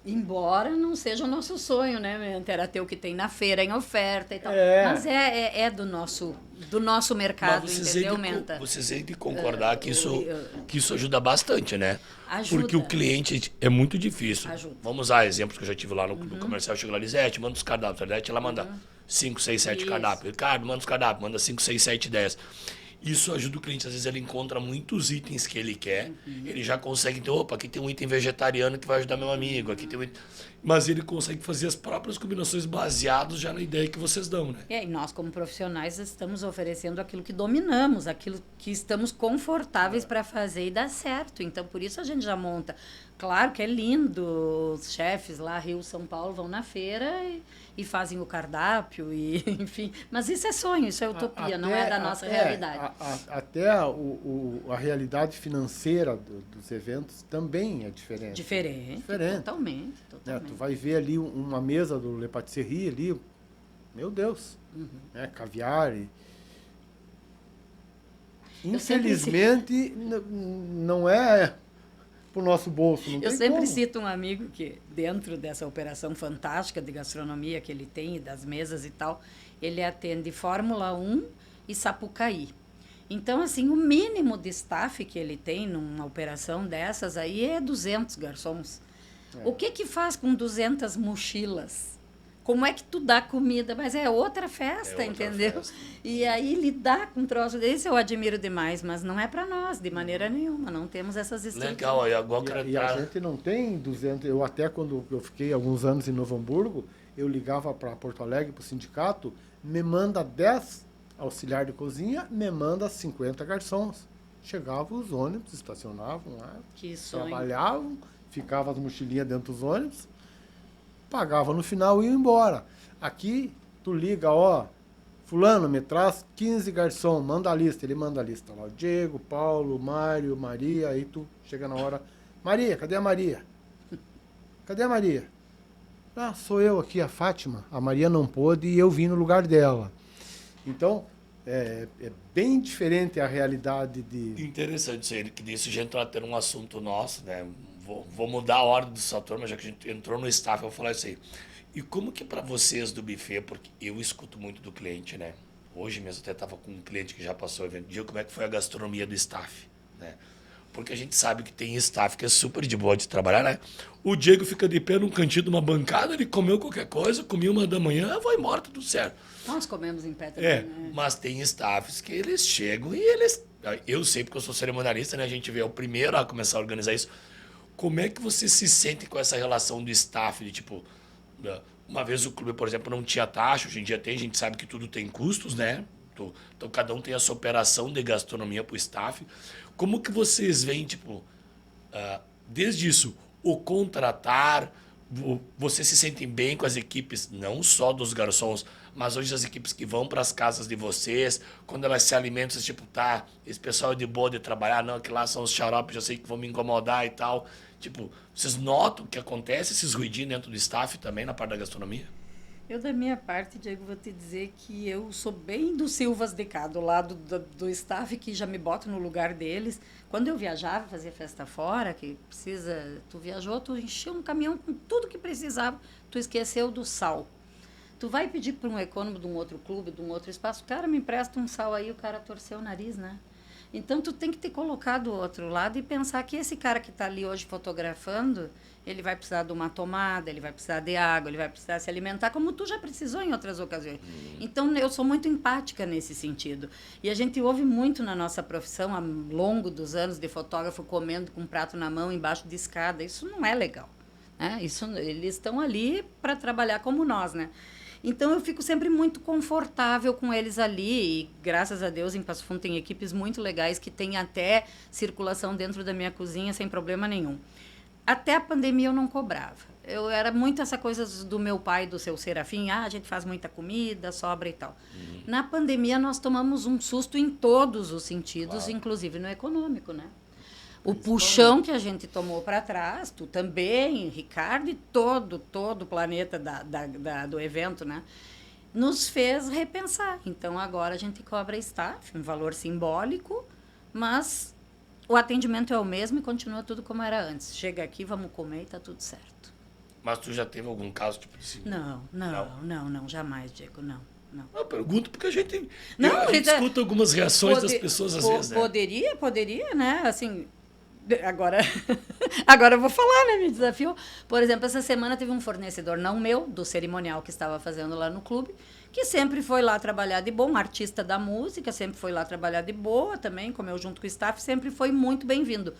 Speaker 3: Embora não seja o nosso sonho, né? Era ter o que tem na feira em oferta e tal. Mas é do nosso mercado,
Speaker 2: Mas
Speaker 3: entendeu, Menta?
Speaker 2: vocês têm de concordar que isso ajuda bastante, né?
Speaker 3: Ajuda.
Speaker 2: Porque o cliente é muito difícil.
Speaker 3: Ajuda.
Speaker 2: Vamos usar exemplos que eu já tive lá no comercial. Chega lá, Lisete, manda os cardápios. A Lisete, ela manda 5, 6, 7
Speaker 3: Isso.
Speaker 2: cardápios. Ricardo, manda os cardápios. Manda 5, 6, 7, 10. Isso ajuda o cliente. Às vezes ele encontra muitos itens que ele quer. Ele já consegue ter, opa, aqui tem um item vegetariano que vai ajudar meu amigo. Aqui tem um item... Mas ele consegue fazer as próprias combinações baseadas já na ideia que vocês dão, né?
Speaker 3: E nós, como profissionais, estamos oferecendo aquilo que dominamos, aquilo que estamos confortáveis para fazer e dar certo. Então, por isso a gente já monta. Claro que é lindo, os chefes lá, Rio, São Paulo, vão na feira e fazem o cardápio, e, enfim. Mas isso é sonho, isso é utopia, não é da nossa realidade.
Speaker 4: Até a realidade financeira dos eventos também é diferente.
Speaker 3: Diferente. Totalmente.
Speaker 4: Né? Tu vai ver ali uma mesa do Le Patisserie ali, meu Deus, né? Caviar. Infelizmente, não é pro nosso bolso. Não
Speaker 3: Eu
Speaker 4: tem
Speaker 3: sempre
Speaker 4: como.
Speaker 3: cito um amigo que, dentro dessa operação fantástica de gastronomia que ele tem, das mesas e tal, ele atende Fórmula 1 e Sapucaí. Então, assim, o mínimo de staff que ele tem numa operação dessas aí é 200 garçons. O que faz com 200 mochilas? Como é que tu dá comida? Mas é outra festa, entendeu?
Speaker 2: Festa.
Speaker 3: E aí lidar com um troço desse eu admiro demais, mas não é para nós, de maneira nenhuma. Não temos essas estruturas.
Speaker 2: Legal, aí agora
Speaker 4: E a gente não tem 200... Eu até, quando eu fiquei alguns anos em Novo Hamburgo, eu ligava para Porto Alegre, para o sindicato, me manda 10 auxiliar de cozinha, me manda 50 garçons. Chegavam os ônibus, estacionavam lá,
Speaker 3: Que sonho.
Speaker 4: trabalhavam, ficavam as mochilinhas dentro dos ônibus, pagavam no final e iam embora. Aqui, tu liga, ó, fulano, me traz 15 garçom, manda a lista. Ele manda a lista lá, o Diego, Paulo, Mário, Maria, aí tu chega na hora, Maria, cadê a Maria? Cadê a Maria? Ah, sou eu aqui, a Fátima. A Maria não pôde e eu vim no lugar dela. Então, é bem diferente a realidade de...
Speaker 2: Interessante isso aí, que nisso já entrou até num assunto nosso, né? Vou mudar a ordem do Saturno, mas já que a gente entrou no staff, eu vou falar isso aí. E como que para vocês do buffet, porque eu escuto muito do cliente, né? Hoje mesmo até estava com um cliente que já passou o evento, digo como é que foi a gastronomia do staff, né? Porque a gente sabe que tem staff que é super de boa de trabalhar, né? O Diego fica de pé num cantinho de uma bancada, ele comeu qualquer coisa, comia 1h, vai embora, tudo certo.
Speaker 3: Nós comemos em pé também, né?
Speaker 2: Mas tem staffs que eles chegam e eles... Eu sei porque eu sou cerimonialista, né? A gente vê o primeiro a começar a organizar isso. Como é que você se sente com essa relação do staff? De tipo, uma vez o clube, por exemplo, não tinha taxa, hoje em dia tem, a gente sabe que tudo tem custos, né? Então cada um tem a sua operação de gastronomia para o staff. Como que vocês veem, tipo, desde isso, o contratar, vocês se sentem bem com as equipes, não só dos garçons, mas hoje as equipes que vão para as casas de vocês, quando elas se alimentam, vocês, tipo, tá, esse pessoal é de boa de trabalhar, não, que lá são os xaropes, já sei que vão me incomodar e tal. Tipo, vocês notam que acontece esses ruidinhos dentro do staff também, na parte da gastronomia?
Speaker 3: Eu, da minha parte, Diego, vou te dizer que eu sou bem do Silvas de cá, do lado do staff, que já me bota no lugar deles. Quando eu viajava, fazia festa fora, que precisa... Tu viajou, tu encheu um caminhão com tudo que precisava, tu esqueceu do sal. Tu vai pedir para um econômico de um outro clube, de um outro espaço, cara, me empresta um sal aí, o cara torceu o nariz, né? Então, tu tem que ter colocado o outro lado e pensar que esse cara que está ali hoje fotografando, ele vai precisar de uma tomada, ele vai precisar de água, ele vai precisar se alimentar, como tu já precisou em outras ocasiões. Então, eu sou muito empática nesse sentido. E a gente ouve muito na nossa profissão, ao longo dos anos, de fotógrafo comendo com um prato na mão, embaixo de escada. Isso não é legal, né? Eles estão ali para trabalhar como nós, né? Então, eu fico sempre muito confortável com eles ali. E, graças a Deus, em Passo Fundo tem equipes muito legais que têm até circulação dentro da minha cozinha sem problema nenhum. Até a pandemia eu não cobrava. Eu era muito essa coisa do meu pai, do seu Serafim. A gente faz muita comida, sobra e tal. Na pandemia, nós tomamos um susto em todos os sentidos, inclusive no econômico, né? O puxão que a gente tomou para trás, tu também, Ricardo, e todo o planeta do evento, né? Nos fez repensar. Então, agora a gente cobra staff, um valor simbólico, mas o atendimento é o mesmo e continua tudo como era antes. Chega aqui, vamos comer e tá tudo certo.
Speaker 2: Mas tu já teve algum caso tipo assim?
Speaker 3: Não, jamais, Diego, não.
Speaker 2: Eu pergunto porque a gente
Speaker 3: gente
Speaker 2: escuta algumas reações das pessoas às vezes, né?
Speaker 3: Poderia, né? Assim, agora eu vou falar, né? Me desafio. Por exemplo, essa semana teve um fornecedor, não meu, do cerimonial que estava fazendo lá no clube, que sempre foi lá trabalhar de boa, um artista da música, sempre foi lá trabalhar de boa também, comeu junto com o staff, sempre foi muito bem-vindo.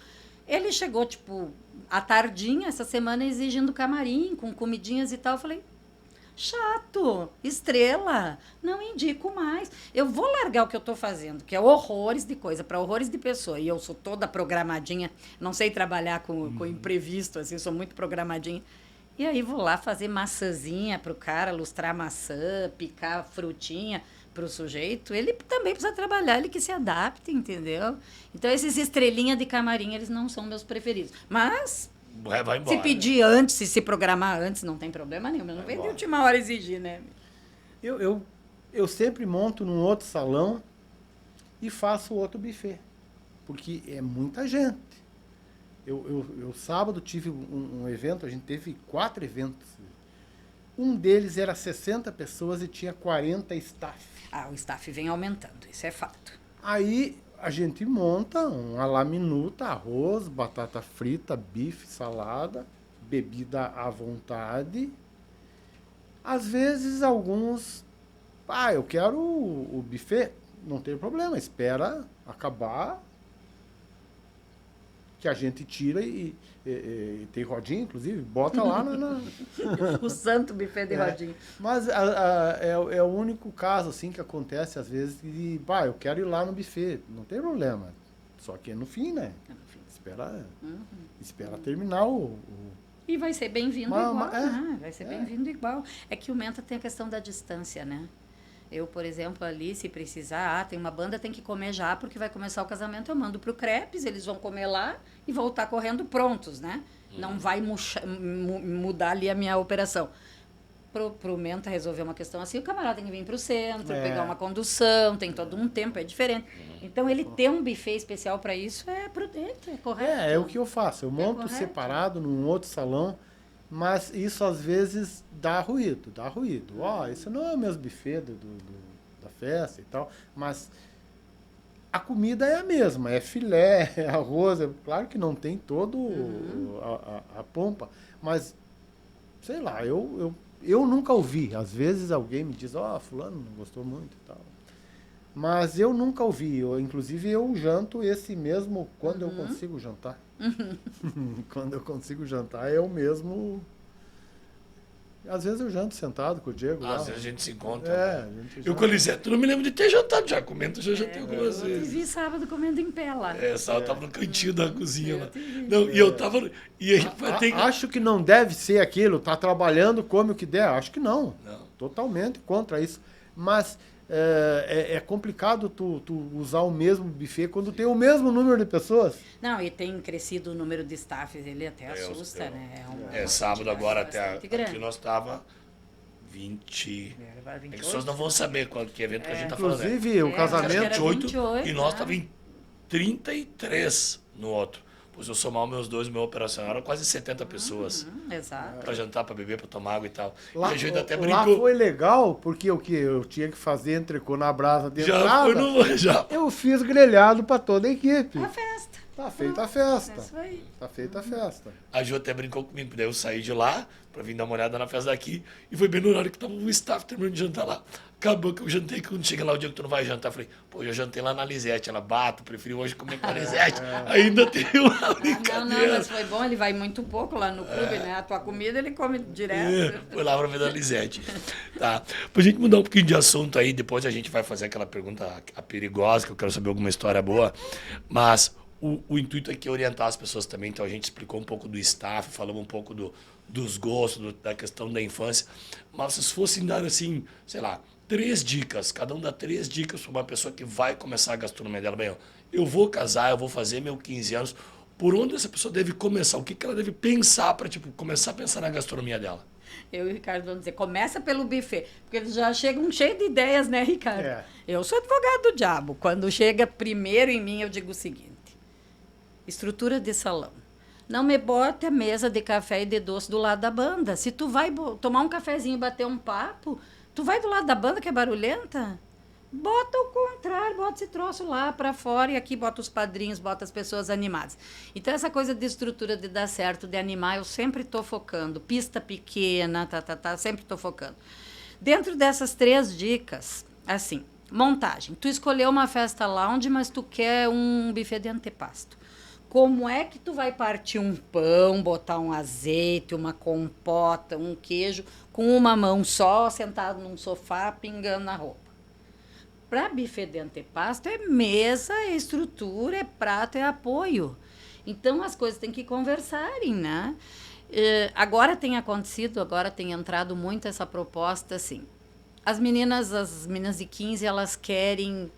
Speaker 3: Ele chegou, tipo, à tardinha, essa semana, exigindo camarim, com comidinhas e tal. Eu falei, chato, estrela, não indico mais. Eu vou largar o que eu estou fazendo, que é horrores de coisa, para horrores de pessoa. E eu sou toda programadinha, não sei trabalhar com imprevisto, assim, sou muito programadinha. E aí vou lá fazer maçãzinha para o cara, lustrar maçã, picar frutinha para o sujeito. Ele também precisa trabalhar, ele que se adapte, entendeu? Então, esses estrelinha de camarim, eles não são meus preferidos. Mas...
Speaker 2: vai embora,
Speaker 3: se pedir antes, se programar antes, não tem problema nenhum. Mas não vem de última hora exigir, né?
Speaker 4: Eu sempre monto num outro salão e faço outro buffet. Porque é muita gente. Eu sábado tive um evento, a gente teve 4 eventos. Um deles era 60 pessoas e tinha 40 staff.
Speaker 3: O staff vem aumentando, isso é fato.
Speaker 4: Aí a gente monta uma laminuta, arroz, batata frita, bife, salada, bebida à vontade. Às vezes alguns, eu quero o buffet, não tem problema, espera acabar, que a gente tira e tem rodinha, inclusive, bota lá na...
Speaker 3: O santo buffet de rodinha.
Speaker 4: Mas é o único caso assim que acontece às vezes de, eu quero ir lá no buffet, não tem problema. Só que é no fim, né?
Speaker 3: É no fim.
Speaker 4: Espera terminar o...
Speaker 3: E vai ser bem-vindo igual, né? Vai ser bem-vindo igual. É que o Menta tem a questão da distância, né? Eu, por exemplo, ali, se precisar, tem uma banda, tem que comer já, porque vai começar o casamento, eu mando pro Crepes, eles vão comer lá e voltar correndo prontos, né? Não vai mudar ali a minha operação. Pro Menta resolver uma questão assim, o camarada tem que vir pro centro, pegar uma condução, tem todo um tempo, é diferente. Então, ele ter um buffet especial para isso é prudente, é correto.
Speaker 4: É o que eu faço, eu monto separado num outro salão, mas isso às vezes dá ruído. Isso não é o mesmo buffet da festa e tal, mas a comida é a mesma, é filé, é arroz, claro que não tem todo a pompa, mas, sei lá, eu nunca ouvi. Às vezes alguém me diz, fulano não gostou muito e tal. Mas eu nunca ouvi. Inclusive, eu janto esse mesmo quando eu consigo jantar. Quando eu consigo jantar, eu mesmo... Às vezes eu janto sentado com o Diego.
Speaker 2: Às vezes a gente se encontra.
Speaker 4: Eu
Speaker 2: com o Lisete, não me lembro de ter jantado já. Comendo já jantei algumas vezes.
Speaker 3: Eu te vi sábado comendo em pé lá.
Speaker 2: Sábado tava no cantinho da cozinha lá. Não, e eu tava... E a gente vai ter...
Speaker 4: Acho que não deve ser aquilo. Tá trabalhando, come o que der. Acho que não. Totalmente contra isso. Mas... É complicado tu usar o mesmo buffet quando tem o mesmo número de pessoas.
Speaker 3: Não, e tem crescido o número de staffs, ele até assusta, né?
Speaker 2: Sábado agora até aqui nós tava 20...
Speaker 3: Vai
Speaker 2: É que
Speaker 3: 28,
Speaker 2: as pessoas não vão saber qual que evento que a gente tá falando.
Speaker 4: Inclusive, o
Speaker 3: acho que
Speaker 4: casamento...
Speaker 3: era 28,
Speaker 2: e nós
Speaker 3: né?
Speaker 2: tava em 33 no outro. Pois eu somar meus dois, meu operacional, eram quase 70 pessoas.
Speaker 3: Exato.
Speaker 2: Pra jantar, pra beber, pra tomar água e tal.
Speaker 4: Lá,
Speaker 2: e a gente até
Speaker 4: lá
Speaker 2: brincou.
Speaker 4: foi legal, porque o que eu tinha que fazer entrecô na brasa de
Speaker 2: Já
Speaker 4: entrada,
Speaker 2: foi no... Já.
Speaker 4: eu fiz grelhado para toda a equipe.
Speaker 3: A festa.
Speaker 4: Tá feita a
Speaker 3: É
Speaker 4: festa.
Speaker 3: isso aí.
Speaker 4: Tá feita a festa.
Speaker 2: A Ju até brincou comigo, daí eu saí de lá pra vir dar uma olhada na festa daqui e foi bem no horário que tava o staff terminando de jantar lá. Acabou que eu jantei, quando chega lá o dia que tu não vai jantar, eu falei, pô, eu jantei lá na Lisete. Ela, bato, preferi hoje comer com a Lisete. Ainda tem uma
Speaker 3: Não,
Speaker 2: brincadeira.
Speaker 3: mas foi bom, ele vai muito pouco lá no clube, né? A tua comida ele come direto.
Speaker 2: Foi lá pra ver da Lisete. Tá. Pra gente mudar um pouquinho de assunto aí, depois a gente vai fazer aquela pergunta a perigosa, que eu quero saber alguma história boa. Mas o intuito aqui é orientar as pessoas também, então a gente explicou um pouco do staff, falamos um pouco dos gostos, da questão da infância. Mas se fossem dar assim, sei lá, 3 dicas, cada um dá 3 dicas para uma pessoa que vai começar a gastronomia dela. Bem, ó, eu vou casar, eu vou fazer meus 15 anos. Por onde essa pessoa deve começar? O que ela deve pensar para começar a pensar na gastronomia dela?
Speaker 3: Eu e o Ricardo vamos dizer, começa pelo buffet, porque eles já chegam cheios de ideias, né, Ricardo?
Speaker 4: É.
Speaker 3: Eu sou advogado do diabo. Quando chega primeiro em mim, eu digo o seguinte: estrutura de salão. Não me bote a mesa de café e de doce do lado da banda. Se tu vai tomar um cafezinho e bater um papo, tu vai do lado da banda que é barulhenta? Bota o contrário, bota esse troço lá para fora e aqui bota os padrinhos, bota as pessoas animadas. Então, essa coisa de estrutura de dar certo, de animar, eu sempre estou focando. Pista pequena, sempre estou focando. Dentro dessas 3 dicas, assim, montagem. Tu escolheu uma festa lounge, mas tu quer um buffet de antepasto. Como é que tu vai partir um pão, botar um azeite, uma compota, um queijo, com uma mão só, sentado num sofá, pingando na roupa? Para buffet de antepasto é mesa, é estrutura, é prato, é apoio. Então as coisas têm que conversarem, né? Agora tem acontecido, agora tem entrado muito essa proposta, assim. As meninas de 15, elas querem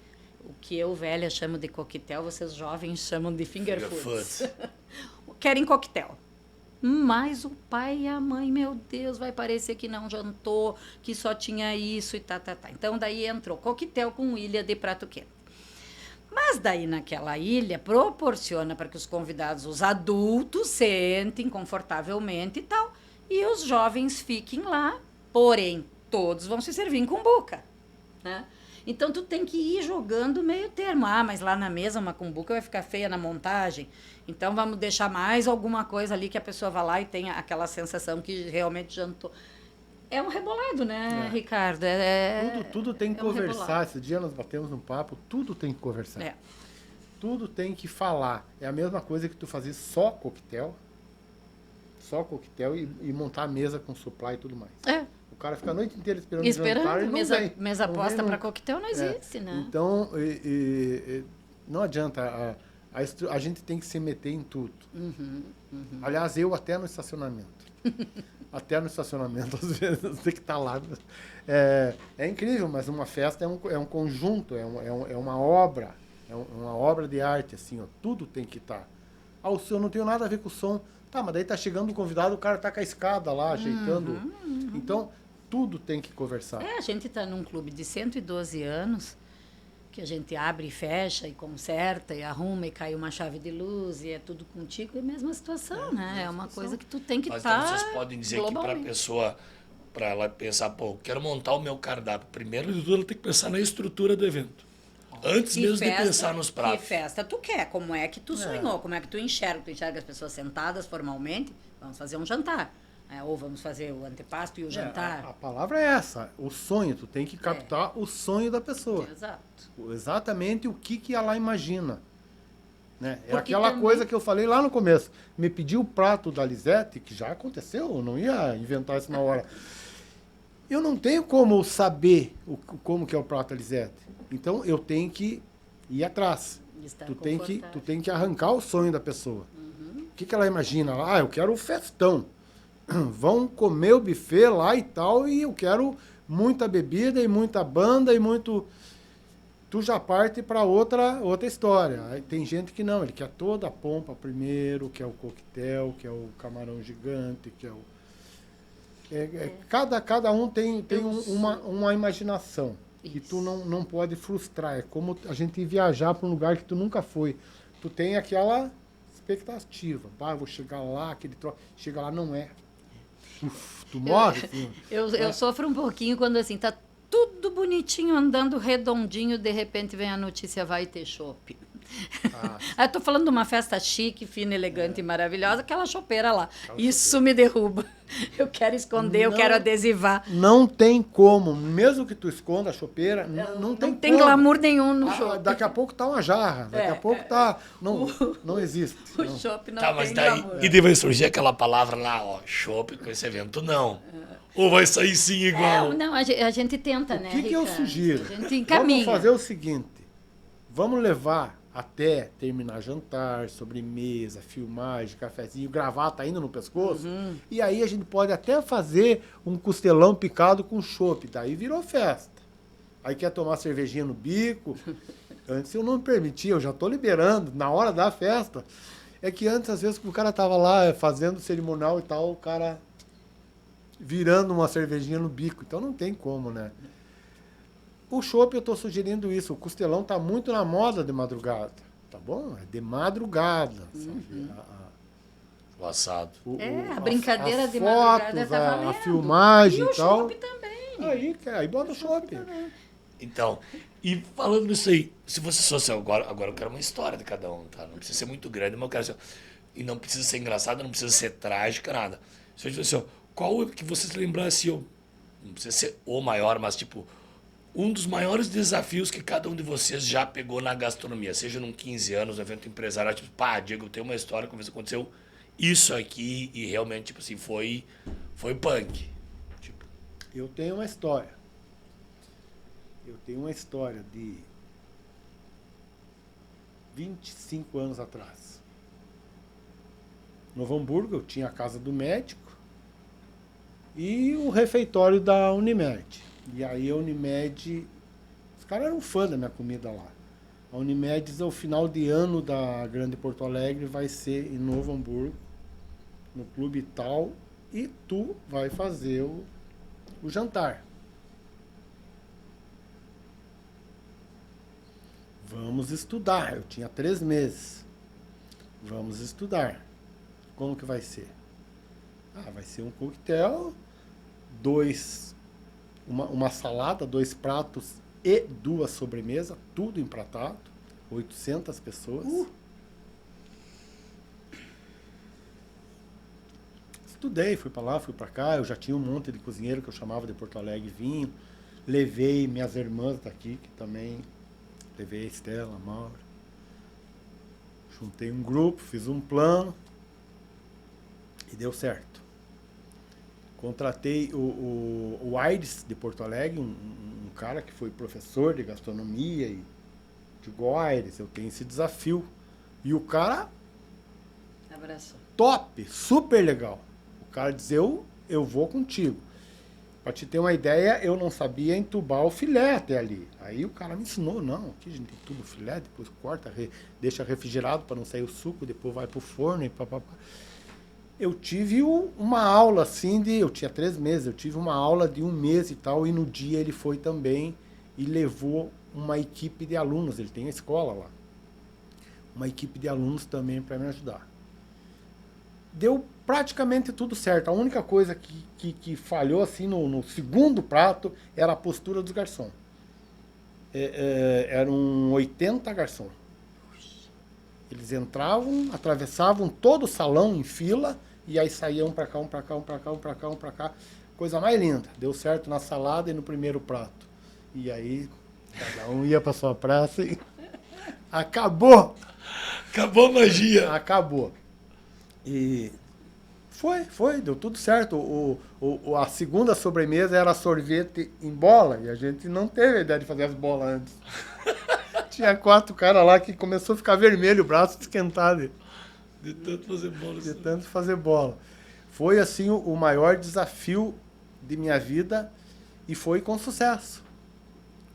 Speaker 3: o que eu, velha, chamo de coquetel, vocês jovens chamam de finger foods. Querem coquetel. Mas o pai e a mãe, meu Deus, vai parecer que não jantou, que só tinha isso e tá. Então, daí entrou coquetel com ilha de prato quente. Mas daí, naquela ilha, proporciona para que os convidados, os adultos, sentem confortavelmente e tal, e os jovens fiquem lá, porém, todos vão se servir em cumbuca, né? Então, tu tem que ir jogando meio termo. Ah, mas lá na mesa uma cumbuca vai ficar feia na montagem. Então, vamos deixar mais alguma coisa ali que a pessoa vá lá e tenha aquela sensação que realmente jantou. É um rebolado, né, Ricardo?
Speaker 4: Tudo tem que
Speaker 3: um
Speaker 4: conversar.
Speaker 3: rebolado.
Speaker 4: Esse dia nós batemos um papo, tudo tem que conversar.
Speaker 3: É.
Speaker 4: Tudo tem que falar. É a mesma coisa que tu fazer só coquetel e montar a mesa com supply e tudo mais.
Speaker 3: É.
Speaker 4: O cara fica a noite inteira esperando jantar e não vem.
Speaker 3: Mesa
Speaker 4: Não
Speaker 3: posta
Speaker 4: vem
Speaker 3: para
Speaker 4: nunca.
Speaker 3: coquetel não existe, né?
Speaker 4: Então, não adianta. A gente tem que se meter em tudo. Aliás, eu até no estacionamento. Às vezes, tem que estar lá. É incrível, mas uma festa é um conjunto, é uma obra. É uma obra de arte, assim, ó. Tudo tem que estar. O som não tem nada a ver com o som. Tá, mas daí tá chegando um convidado, o cara tá com a escada lá, ajeitando. Então, tudo tem que conversar.
Speaker 3: A gente está num clube de 112 anos, que a gente abre e fecha, e conserta, e arruma, e cai uma chave de luz, e é tudo contigo, é a mesma situação, né? É uma coisa que tu tem que
Speaker 2: Mas
Speaker 3: estar
Speaker 2: então vocês podem dizer que para a pessoa, para ela pensar, pô, quero montar o meu cardápio. Primeiro de tudo, ela tem que pensar na estrutura do evento. Antes mesmo de pensar nos pratos.
Speaker 3: Que festa tu quer? Como é que tu sonhou? Como é que tu enxerga? Tu enxerga as pessoas sentadas formalmente? Vamos fazer um jantar. Ou vamos fazer o antepasto e o jantar?
Speaker 4: A palavra é essa, o sonho. Tu tem que captar o sonho da pessoa.
Speaker 3: Exato.
Speaker 4: Exatamente o que ela imagina. Né? É
Speaker 3: Porque
Speaker 4: aquela
Speaker 3: também...
Speaker 4: coisa que eu falei lá no começo. Me pediu o prato da Lisete, que já aconteceu, eu não ia inventar isso na hora. Eu não tenho como saber como que é o prato da Lisete. Então, eu tenho que ir atrás. Tu tem que arrancar o sonho da pessoa. O que ela imagina? Eu quero o festão. Vão comer o buffet lá e tal, e eu quero muita bebida e muita banda e muito... Tu já parte para outra história. Aí tem gente que não, ele quer toda a pompa primeiro, quer o coquetel, quer o camarão gigante, quer o... Cada um tem uma imaginação que tu não pode frustrar. É como a gente ir viajar para um lugar que tu nunca foi. Tu tem aquela expectativa. Eu vou chegar lá, aquele troço. Chega lá, não é. Tu morre. Assim.
Speaker 3: Eu sofro um pouquinho quando assim, tá tudo bonitinho, andando redondinho, de repente vem a notícia, vai ter chopp. Eu tô falando de uma festa chique, fina, elegante e maravilhosa, aquela chopeira lá. Isso me derruba. Eu quero esconder, eu quero adesivar.
Speaker 4: Não tem como. Mesmo que tu esconda a chopeira, não tem como.
Speaker 3: Glamour nenhum no chopp.
Speaker 4: Daqui a pouco tá uma jarra. Daqui a pouco tá... Não existe.
Speaker 3: O chopp não
Speaker 2: mas
Speaker 3: tem
Speaker 2: daí,
Speaker 3: glamour.
Speaker 2: e daí vai surgir aquela palavra lá, ó, chopp com esse evento, não. Ou vai sair sim igual?
Speaker 3: Não, a gente tenta, né,
Speaker 4: O que eu
Speaker 3: Ricardo?
Speaker 4: sugiro?
Speaker 3: A gente encaminha.
Speaker 4: Vamos fazer o seguinte. Vamos levar até terminar jantar, sobremesa, filmagem, cafezinho, gravata ainda no pescoço. E aí a gente pode até fazer um costelão picado com chopp. Daí virou festa. Aí quer tomar cervejinha no bico. Antes eu não permitia, eu já estou liberando na hora da festa. É que antes, às vezes, o cara tava lá fazendo cerimonial e tal, o cara virando uma cervejinha no bico. Então não tem como, né? O chopp, eu estou sugerindo isso. O costelão está muito na moda de madrugada. Tá bom? É de madrugada. Sabe?
Speaker 2: O assado.
Speaker 3: A brincadeira
Speaker 4: as
Speaker 3: de
Speaker 4: fotos,
Speaker 3: madrugada tá valendo.
Speaker 4: a filmagem
Speaker 3: e o
Speaker 4: e tal.
Speaker 3: chopp também.
Speaker 4: Aí bota o chopp.
Speaker 2: Então, e falando nisso aí, se você fosse agora eu quero uma história de cada um, tá? Não precisa ser muito grande, mas eu quero ser, e não precisa ser engraçado, não precisa ser trágica, nada. Se eu tivesse assim, qual é que você se lembrasse, não precisa ser o maior, mas tipo, um dos maiores desafios que cada um de vocês já pegou na gastronomia, seja num 15 anos, um evento empresarial, tipo, Diego, eu tenho uma história, como aconteceu isso aqui e realmente, tipo assim, foi punk. Tipo.
Speaker 4: Eu tenho uma história. De 25 anos atrás. Novo Hamburgo, eu tinha a casa do médico e o refeitório da Unimed. E aí a Unimed, os caras eram fã da minha comida lá. A Unimed, ao final de ano da Grande Porto Alegre, vai ser em Novo Hamburgo, no Clube Tal, e tu vai fazer o jantar. Vamos estudar. Eu tinha 3 meses. Vamos estudar. Como que vai ser? Vai ser um coquetel, uma salada, 2 pratos e 2 sobremesas, tudo empratado, 800 pessoas. Estudei, fui para lá, fui para cá, eu já tinha um monte de cozinheiro que eu chamava de Porto Alegre vinho, levei minhas irmãs daqui, que também, levei a Estela, a Maura, juntei um grupo, fiz um plano e deu certo. Contratei o Aires de Porto Alegre, um cara que foi professor de gastronomia, e digo, Aires, eu tenho esse desafio. E o cara,
Speaker 3: Abraço.
Speaker 4: top, super legal. O cara diz, eu vou contigo. Para te ter uma ideia, eu não sabia entubar o filé até ali. Aí o cara me ensinou, não, aqui a gente entuba o filé, depois corta, deixa refrigerado para não sair o suco, depois vai pro forno e papapá. Eu tive uma aula assim eu tinha 3 meses, eu tive uma aula de 1 mês e tal, e no dia ele foi também e levou uma equipe de alunos, ele tem a escola lá, uma equipe de alunos também para me ajudar. Deu praticamente tudo certo, a única coisa que falhou assim no segundo prato era a postura dos garçons. Eram 80 garçons. Eles entravam, atravessavam todo o salão em fila, e aí saíam um para cá, um para cá, um para cá, um para cá, um para cá. Coisa mais linda. Deu certo na salada e no primeiro prato. E aí, cada um ia para sua praça e acabou!
Speaker 2: Acabou a magia!
Speaker 4: Acabou. E foi, deu tudo certo. A segunda sobremesa era sorvete em bola, e a gente não teve a ideia de fazer as bolas antes. Tinha 4 caras lá que começou a ficar vermelho, o braço esquentado.
Speaker 2: De tanto fazer bola.
Speaker 4: De tanto fazer bola. Foi, assim, o maior desafio de minha vida e foi com sucesso.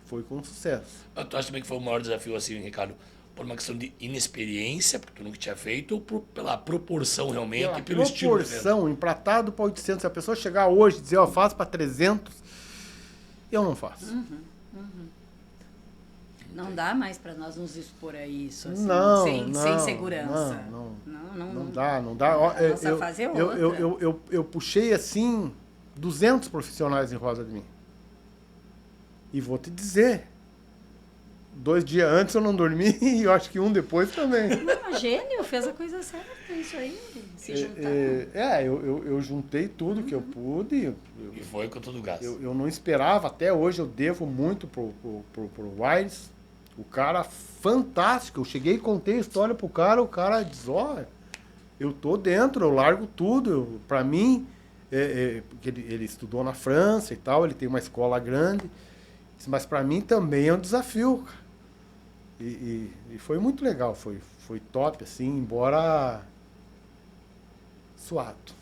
Speaker 4: Foi com sucesso.
Speaker 2: Tu acha também que foi o maior desafio, assim, Ricardo, por uma questão de inexperiência, porque tu nunca tinha feito, ou pela proporção realmente,
Speaker 4: Pela
Speaker 2: pelo estilo do evento?
Speaker 4: proporção, empratado para 800. Se a pessoa chegar hoje e dizer, ó, faço para 300, eu não faço.
Speaker 3: Não dá mais para nós nos expor a isso, assim,
Speaker 4: Não,
Speaker 3: sem segurança.
Speaker 4: Não dá. Ó,
Speaker 3: A nossa fase é outra.
Speaker 4: Eu puxei, assim, 200 profissionais em Rosa de Mim. E vou te dizer, 2 dias antes eu não dormi e eu acho que um depois também.
Speaker 3: Não, gênio, fez a coisa certa, isso aí, se juntar.
Speaker 4: Eu juntei tudo que eu pude.
Speaker 2: E foi com todo o gás.
Speaker 4: Eu não esperava, até hoje eu devo muito pro Wires. O cara fantástico. Eu cheguei e contei a história pro cara, o cara diz, ó, eu tô dentro, eu largo tudo. Pra mim, porque ele estudou na França e tal, ele tem uma escola grande, mas pra mim também é um desafio, cara. E foi muito legal, foi top, assim, embora suado.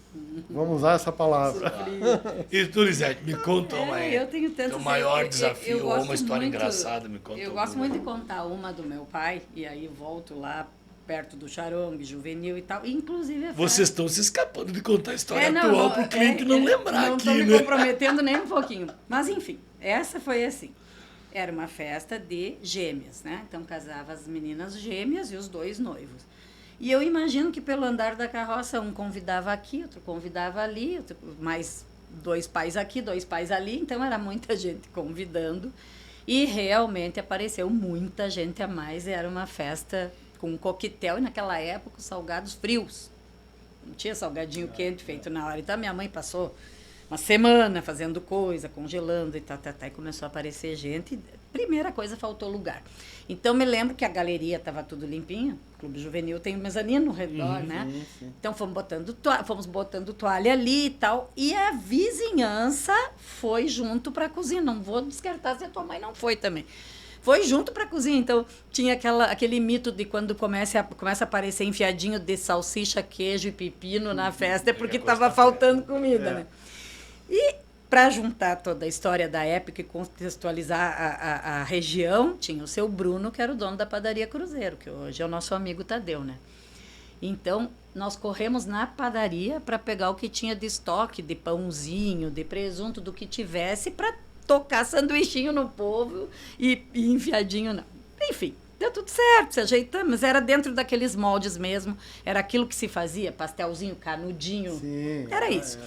Speaker 4: Vamos usar essa palavra.
Speaker 2: E tu, Lisete, me conta uma
Speaker 3: Eu tenho tantos...
Speaker 2: teu maior
Speaker 3: eu
Speaker 2: desafio ou
Speaker 3: gosto
Speaker 2: uma história
Speaker 3: muito-
Speaker 2: engraçada, me conta.
Speaker 3: Eu gosto muito de contar uma do meu pai, e aí volto lá perto do Charongue, juvenil e tal, inclusive a
Speaker 2: Vocês estão se escapando de contar a história
Speaker 3: não,
Speaker 2: atual
Speaker 3: não,
Speaker 2: pro cliente não lembrar
Speaker 3: não
Speaker 2: aqui,
Speaker 3: tô me
Speaker 2: né?
Speaker 3: comprometendo nem um pouquinho. Mas, enfim, essa foi assim. Era uma festa de gêmeas, né? Então, casava as meninas gêmeas e os 2 noivos. E eu imagino que pelo andar da carroça, um convidava aqui, outro convidava ali, mais 2 pais aqui, 2 pais ali. Então, era muita gente convidando. E realmente apareceu muita gente a mais. Era uma festa com coquetel e, naquela época, os salgados frios. Não tinha salgadinho quente feito na hora. Então, minha mãe passou uma semana fazendo coisa, congelando e e começou a aparecer gente. Primeira coisa, faltou lugar. Então, me lembro que a galeria estava tudo limpinha. O Clube Juvenil tem um mezanino no redor, né?
Speaker 4: Sim.
Speaker 3: Então, fomos botando toalha ali e tal. E a vizinhança foi junto para a cozinha. Não vou descartar se a tua mãe não foi também. Foi junto para a cozinha. Então, tinha aquele mito de quando começa a aparecer enfiadinho de salsicha, queijo e pepino na festa, é porque estava faltando comida, né? E para juntar toda a história da época e contextualizar a região, tinha o seu Bruno, que era o dono da padaria Cruzeiro, que hoje é o nosso amigo Tadeu, né? Então, nós corremos na padaria para pegar o que tinha de estoque, de pãozinho, de presunto, do que tivesse, para tocar sanduichinho no povo e enfiadinho não. Enfim, deu tudo certo, se ajeitamos, mas era dentro daqueles moldes mesmo, era aquilo que se fazia, pastelzinho, canudinho,
Speaker 4: Sim,
Speaker 3: era isso.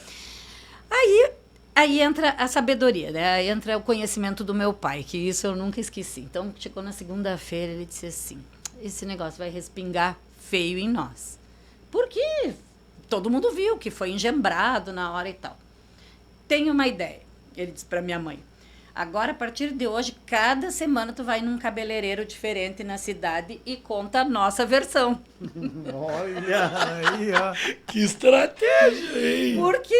Speaker 3: Aí entra a sabedoria, né? Aí entra o conhecimento do meu pai, que isso eu nunca esqueci. Então, chegou na segunda-feira, ele disse assim, esse negócio vai respingar feio em nós. Porque todo mundo viu que foi engembrado na hora e tal. Tenho uma ideia, ele disse para minha mãe. Agora, a partir de hoje, cada semana tu vai num cabeleireiro diferente na cidade e conta a nossa versão.
Speaker 4: Olha aí, ó.
Speaker 2: Que estratégia, hein?
Speaker 3: Porque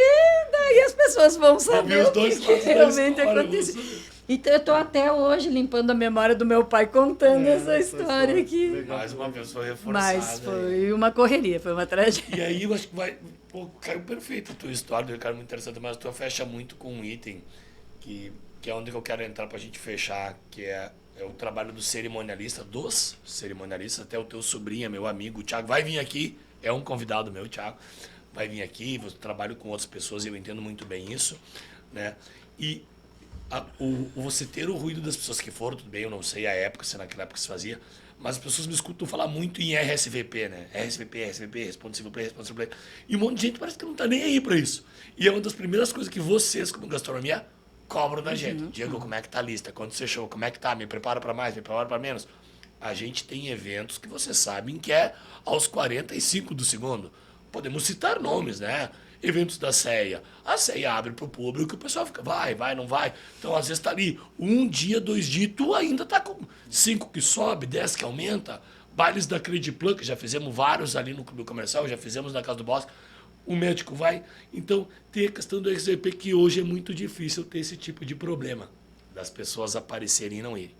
Speaker 3: daí as pessoas vão saber
Speaker 2: os
Speaker 3: o
Speaker 2: dois
Speaker 3: que
Speaker 2: lados da
Speaker 3: realmente
Speaker 2: história,
Speaker 3: aconteceu.
Speaker 2: vão saber.
Speaker 3: Então, eu estou até hoje limpando a memória do meu pai contando essa história aqui.
Speaker 4: Legal.
Speaker 2: Mais uma vez foi reforçada.
Speaker 3: Mas foi uma correria, foi uma tragédia.
Speaker 2: E aí eu acho que vai... Pô, caiu perfeito a tua história, cara, muito interessante, mas tu fecha muito com um item que é onde eu quero entrar pra gente fechar, que é o trabalho dos cerimonialistas, até o teu sobrinho, meu amigo, o Thiago, vai vir aqui, é um convidado meu, Thiago, vai vir aqui, eu trabalho com outras pessoas e eu entendo muito bem isso, né? E você ter o ruído das pessoas que foram, tudo bem, eu não sei a época, se naquela época se fazia, mas as pessoas me escutam falar muito em RSVP, né? RSVP, responsive. E um monte de gente parece que não tá nem aí pra isso. E é uma das primeiras coisas que vocês, como gastronomia, cobram da gente. Diego, como é que tá a lista? Quando você show, como é que tá? Me prepara pra mais, me prepara pra menos. A gente tem eventos que vocês sabem que é aos 45 do segundo. Podemos citar nomes, né? Eventos da CEA. A CEA abre pro público e o pessoal fica, vai, não vai. Então, às vezes tá ali, 1 dia, 2 dias, tu ainda tá com 5 que sobe, 10 que aumenta. Bailes da Crediplan, que já fizemos vários ali no Clube Comercial, já fizemos na Casa do Bosque. O médico vai. Então, tem a questão do RSVP, que hoje é muito difícil ter esse tipo de problema, das pessoas aparecerem e não irem.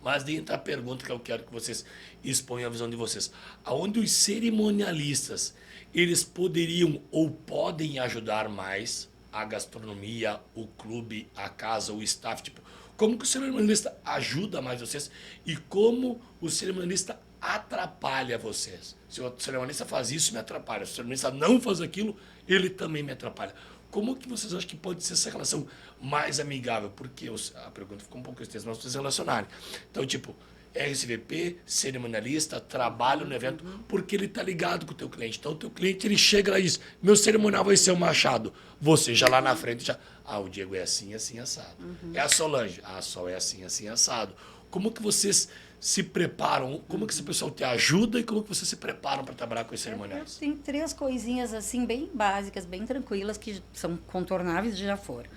Speaker 2: Mas dentro da pergunta que eu quero que vocês exponham a visão de vocês. Aonde os cerimonialistas, eles poderiam ou podem ajudar mais a gastronomia, o clube, a casa, o staff, tipo, Como que o cerimonialista ajuda mais vocês e como o cerimonialista atrapalha vocês. Se o cerimonialista faz isso, me atrapalha. Se o cerimonialista não faz aquilo, ele também me atrapalha. Como que vocês acham que pode ser essa relação mais amigável? Porque a pergunta ficou um pouco extensa, mas vocês relacionarem. Então, tipo, RSVP, cerimonialista, trabalho no evento, porque ele tá ligado com o teu cliente. Então, o teu cliente, ele chega lá e diz, meu cerimonial vai ser o Machado. Você já lá na frente, já... o Diego é assim, assim, assado. É a Solange. A Sol é assim, assim, assado. Como que vocês se preparam? Como que esse pessoal te ajuda e como que vocês se preparam para trabalhar com os cerimoniais?
Speaker 3: Tem 3 coisinhas assim, bem básicas, bem tranquilas, que são contornáveis e já foram.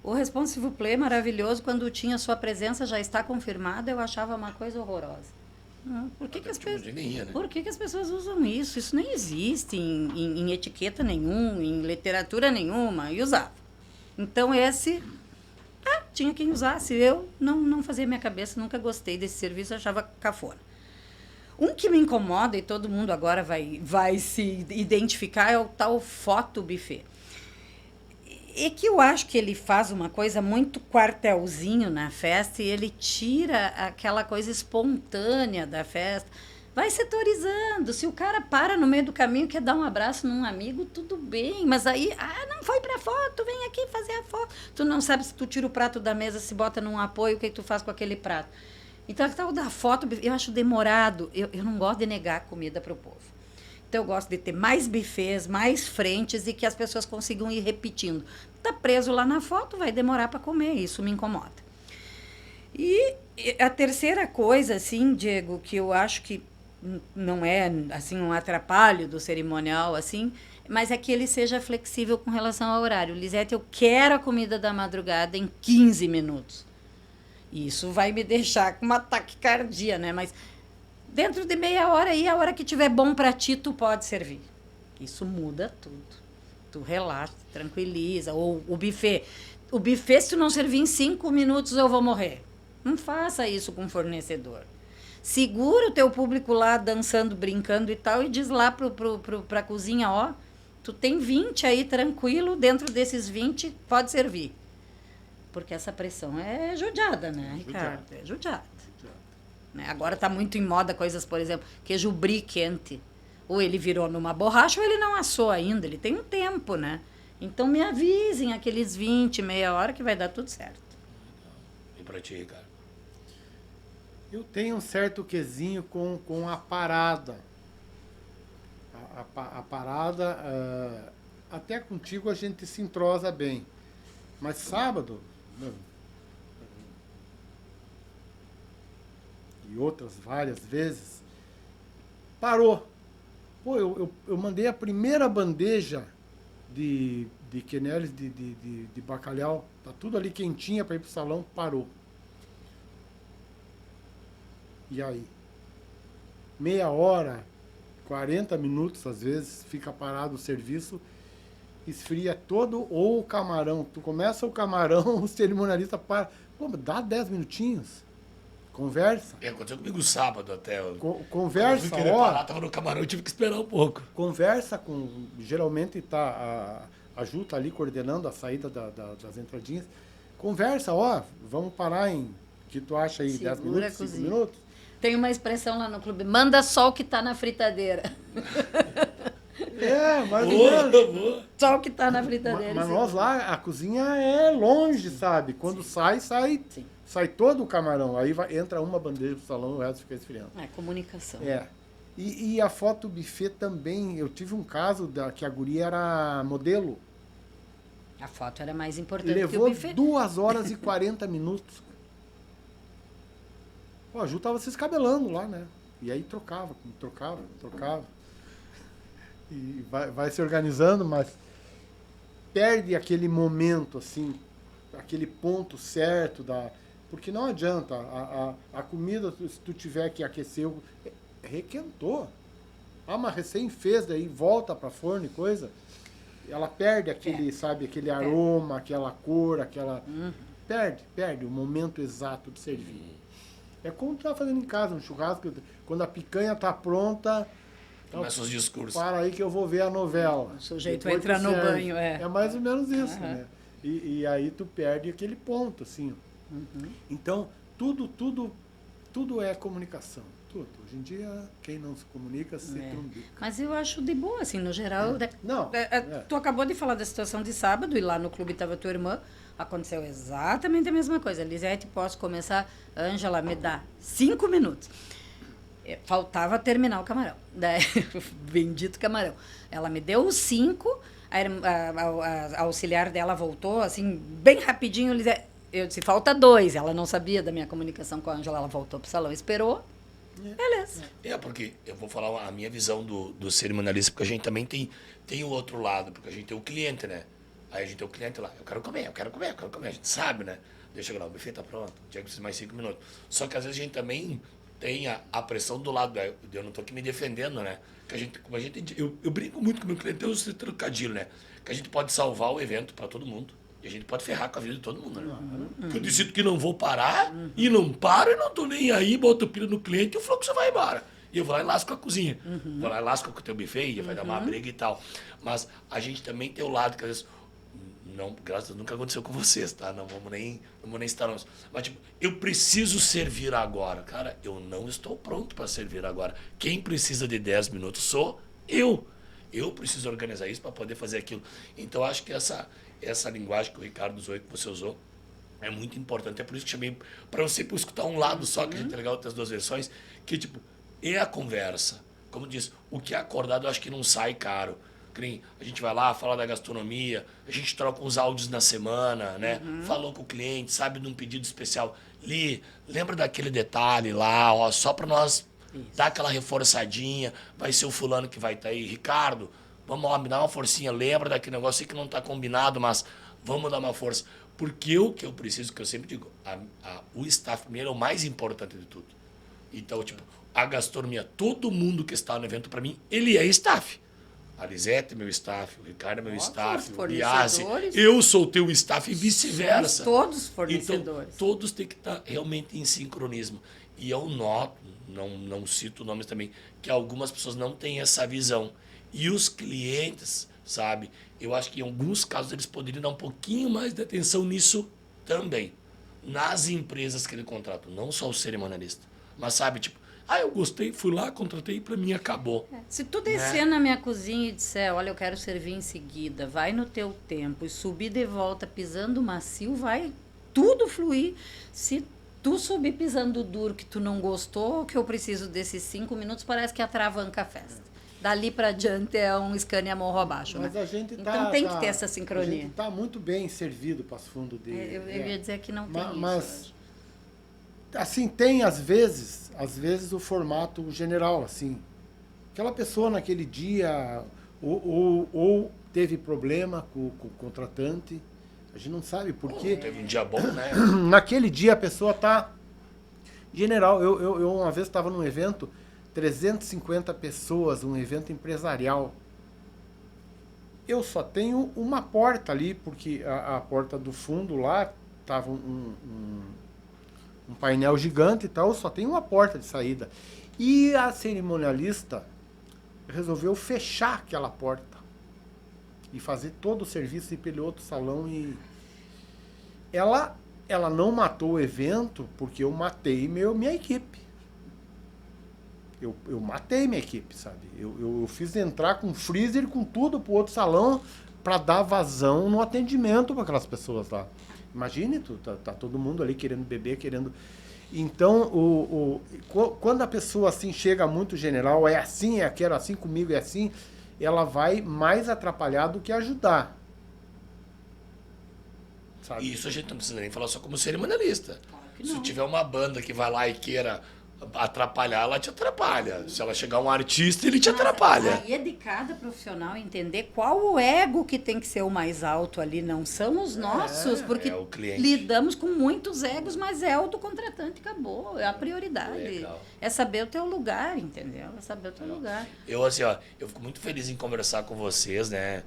Speaker 3: O Responsive Play, maravilhoso, quando tinha sua presença já está confirmada, eu achava uma coisa horrorosa. Por que as pessoas usam isso? Isso nem existe em etiqueta nenhuma, em literatura nenhuma, e usava. Então tinha quem usasse. Eu não fazia minha cabeça, nunca gostei desse serviço, achava cafona. Um que me incomoda, e todo mundo agora vai se identificar, é o tal foto buffet. É que eu acho que ele faz uma coisa muito quartelzinho na festa e ele tira aquela coisa espontânea da festa. Vai setorizando. Se o cara para no meio do caminho e quer dar um abraço num amigo, tudo bem. Mas aí, não foi pra foto, vem aqui fazer a foto. Tu não sabe se tu tira o prato da mesa, se bota num apoio, o que tu faz com aquele prato. Então, o da foto, eu acho demorado. Eu não gosto de negar comida pro povo. Então, eu gosto de ter mais buffets, mais frentes e que as pessoas consigam ir repetindo. Tá preso lá na foto, vai demorar para comer. Isso me incomoda. E a terceira coisa, assim, Diego, que eu acho que não é assim um atrapalho do cerimonial, assim, mas é que ele seja flexível com relação ao horário. Lisete, eu quero a comida da madrugada em 15 minutos. Isso vai me deixar com uma taquicardia, né? Mas dentro de meia hora aí, a hora que tiver bom para ti, tu pode servir. Isso muda tudo. Tu relaxa, tranquiliza. Ou o buffet. O buffet, se tu não servir em 5 minutos, eu vou morrer. Não faça isso com o fornecedor. Segura o teu público lá, dançando, brincando e tal, e diz lá pra cozinha, tu tem 20 aí, tranquilo, dentro desses 20, pode servir. Porque essa pressão é judiada, né, Ricardo? É judiada. Né? Agora está muito em moda coisas, por exemplo, queijo brie quente. Ou ele virou numa borracha ou ele não assou ainda, ele tem um tempo, né? Então me avisem aqueles 20, meia hora que vai dar tudo certo.
Speaker 2: E para ti, Ricardo?
Speaker 4: Eu tenho um certo quesinho com a parada. A parada, até contigo a gente se entrosa bem. Mas sábado, e outras várias vezes, parou. Pô, eu mandei a primeira bandeja de queneles de bacalhau, tá tudo ali quentinha para ir pro salão, parou. E aí? Meia hora, 40 minutos, às vezes, fica parado o serviço, esfria todo, ou o camarão. Tu começa o camarão, o cerimonialista para. Pô, dá 10 minutinhos. Conversa.
Speaker 2: Aconteceu comigo sábado até.
Speaker 4: Conversa,
Speaker 2: quando eu fui parar, tava no camarão, eu tive que esperar um pouco.
Speaker 4: Conversa com... Geralmente tá a Ju tá ali coordenando a saída das entradinhas. Conversa, vamos parar em... que tu acha aí? 10 minutos, 5 minutos?
Speaker 3: Tem uma expressão lá no clube, manda só o que tá na fritadeira.
Speaker 4: Mais ou menos.
Speaker 3: Só o que tá na fritadeira.
Speaker 4: Mas nós lá, a cozinha é longe, sabe? Quando sai todo o camarão. Aí entra uma bandeja pro salão e o resto fica esfriando.
Speaker 3: É comunicação.
Speaker 4: E a foto buffet também, eu tive um caso que a guria era modelo.
Speaker 3: A foto era mais importante
Speaker 4: Levou
Speaker 3: que o buffet.
Speaker 4: 2 horas e 40 minutos. Pô, a Ju tava se escabelando lá, né? E aí trocava. E vai se organizando, mas perde aquele momento, assim, aquele ponto certo porque não adianta, a comida, se tu tiver que aquecer, requentou. Mas recém fez, daí volta para forno e coisa, ela perde aquele aroma, aquela cor, perde o momento exato de servir. É como tu tá fazendo em casa, um churrasco, quando a picanha tá pronta...
Speaker 2: Começa os discursos.
Speaker 4: Para aí que eu vou ver a novela.
Speaker 3: O sujeito vai entrar no banho,
Speaker 4: É mais ou menos isso, né? E aí tu perde aquele ponto, assim. Então, tudo é comunicação. Tudo. Hoje em dia, quem não se comunica se trumbica.
Speaker 3: Mas eu acho de boa, assim, no geral.
Speaker 4: Não.
Speaker 3: Tu acabou de falar da situação de sábado e lá no clube estava tua irmã. Aconteceu exatamente a mesma coisa. Lisete, posso começar? Ângela, me dá 5 minutos. Faltava terminar o camarão. Daí, bendito camarão. Ela me deu os 5, a auxiliar dela voltou, assim, bem rapidinho. Eu disse, falta 2. Ela não sabia da minha comunicação com a Ângela. Ela voltou pro salão, esperou. Beleza.
Speaker 2: Porque eu vou falar a minha visão do cerimonialista, porque a gente também tem o outro lado, porque a gente tem o cliente, né? Aí a gente tem o cliente lá, eu quero comer. A gente sabe, né? Deixa eu lá, o buffet tá pronto, tinha que precisar mais 5 minutos. Só que às vezes a gente também tem a pressão do lado, eu não tô aqui me defendendo, né? Que eu brinco muito com o meu cliente, tem esse trocadilho, né? Que a gente pode salvar o evento para todo mundo. E a gente pode ferrar com a vida de todo mundo, né? Porque eu decido que não vou parar, e não paro, e não tô nem aí, boto pilha no cliente e o fluxo vai embora. E eu vou lá e lasco a cozinha. Vou lá e lasco com o teu buffet, e vai dar uma briga e tal. Mas a gente também tem o lado que às vezes... Não, graças a Deus, nunca aconteceu com vocês, tá? Não vamos nem citar nomes. Mas, tipo, eu preciso servir agora. Cara, eu não estou pronto para servir agora. Quem precisa de 10 minutos sou eu. Eu preciso organizar isso para poder fazer aquilo. Então, acho que essa linguagem que o Ricardo usou e que você usou é muito importante. É por isso que chamei para você escutar um lado só, que a gente é legal ter as duas versões, que, tipo, é a conversa. Como diz, o que é acordado eu acho que não sai caro. A gente vai lá, fala da gastronomia, a gente troca uns áudios na semana, né? Falou com o cliente, sabe de um pedido especial. Lembra daquele detalhe lá, ó, só para nós dar aquela reforçadinha, vai ser o fulano que vai estar aí. Ricardo, vamos lá, me dá uma forcinha, lembra daquele negócio, sei que não está combinado, mas vamos dar uma força. Porque o que eu preciso, que eu sempre digo, o staff primeiro é o mais importante de tudo. Então, tipo, a gastronomia, todo mundo que está no evento, para mim, ele é staff. A Lisete é meu staff, o Ricardo é meu staff, o Biase, eu sou o teu staff e vice-versa.
Speaker 3: Todos fornecedores.
Speaker 2: Então, todos têm que estar realmente em sincronismo. E eu noto, não cito nomes também, que algumas pessoas não têm essa visão. E os clientes, sabe, eu acho que em alguns casos eles poderiam dar um pouquinho mais de atenção nisso também. Nas empresas que ele contrata, não só o cerimonialista. Mas sabe, tipo, eu gostei, fui lá, contratei e pra mim acabou.
Speaker 3: Se tu descer na minha cozinha e disser, olha, eu quero servir em seguida, vai no teu tempo e subir de volta pisando macio, vai tudo fluir. Se tu subir pisando duro que tu não gostou, que eu preciso desses 5 minutos, parece que atravanca a festa. Dali pra adiante é um Scania morro abaixo.
Speaker 4: Mas
Speaker 3: né?
Speaker 4: a gente
Speaker 3: então tem que ter essa sincronia.
Speaker 4: A gente tá muito bem servido para os fundos dele.
Speaker 3: Eu ia dizer que não tem
Speaker 4: mas,
Speaker 3: isso.
Speaker 4: Assim, tem às vezes o formato general, assim. Aquela pessoa naquele dia ou teve problema com o contratante, a gente não sabe por quê.
Speaker 2: Teve um dia bom, né?
Speaker 4: Naquele dia a pessoa tá general. Eu uma vez estava num evento, 350 pessoas, um evento empresarial. Eu só tenho uma porta ali, porque a porta do fundo lá tava um painel gigante e tal, só tem uma porta de saída. E a cerimonialista resolveu fechar aquela porta e fazer todo o serviço e ir pelo outro salão. E ela não matou o evento porque eu matei minha equipe. Eu matei minha equipe, sabe? Eu fiz entrar com freezer, com tudo pro outro salão para dar vazão no atendimento para aquelas pessoas lá. Imagine, tá todo mundo ali querendo beber, querendo... Então, quando a pessoa assim chega muito general, é assim, quero assim comigo, é assim, ela vai mais atrapalhar do que ajudar. Sabe?
Speaker 2: E isso a gente não precisa nem falar só como cerimonialista.
Speaker 3: Claro que
Speaker 2: Se
Speaker 3: não.
Speaker 2: tiver uma banda que vai lá e queira atrapalhar, ela te atrapalha. Se ela chegar um artista, ele te atrapalha.
Speaker 3: Aí é de cada profissional entender qual o ego que tem que ser o mais alto ali. Não são os nossos, porque
Speaker 2: é o cliente.
Speaker 3: lidamos com muitos egos, mas é o do contratante, acabou. É a prioridade.
Speaker 2: Legal.
Speaker 3: É saber o teu lugar, entendeu? É saber o teu lugar.
Speaker 2: Eu, assim, ó, eu fico muito feliz em conversar com vocês, né?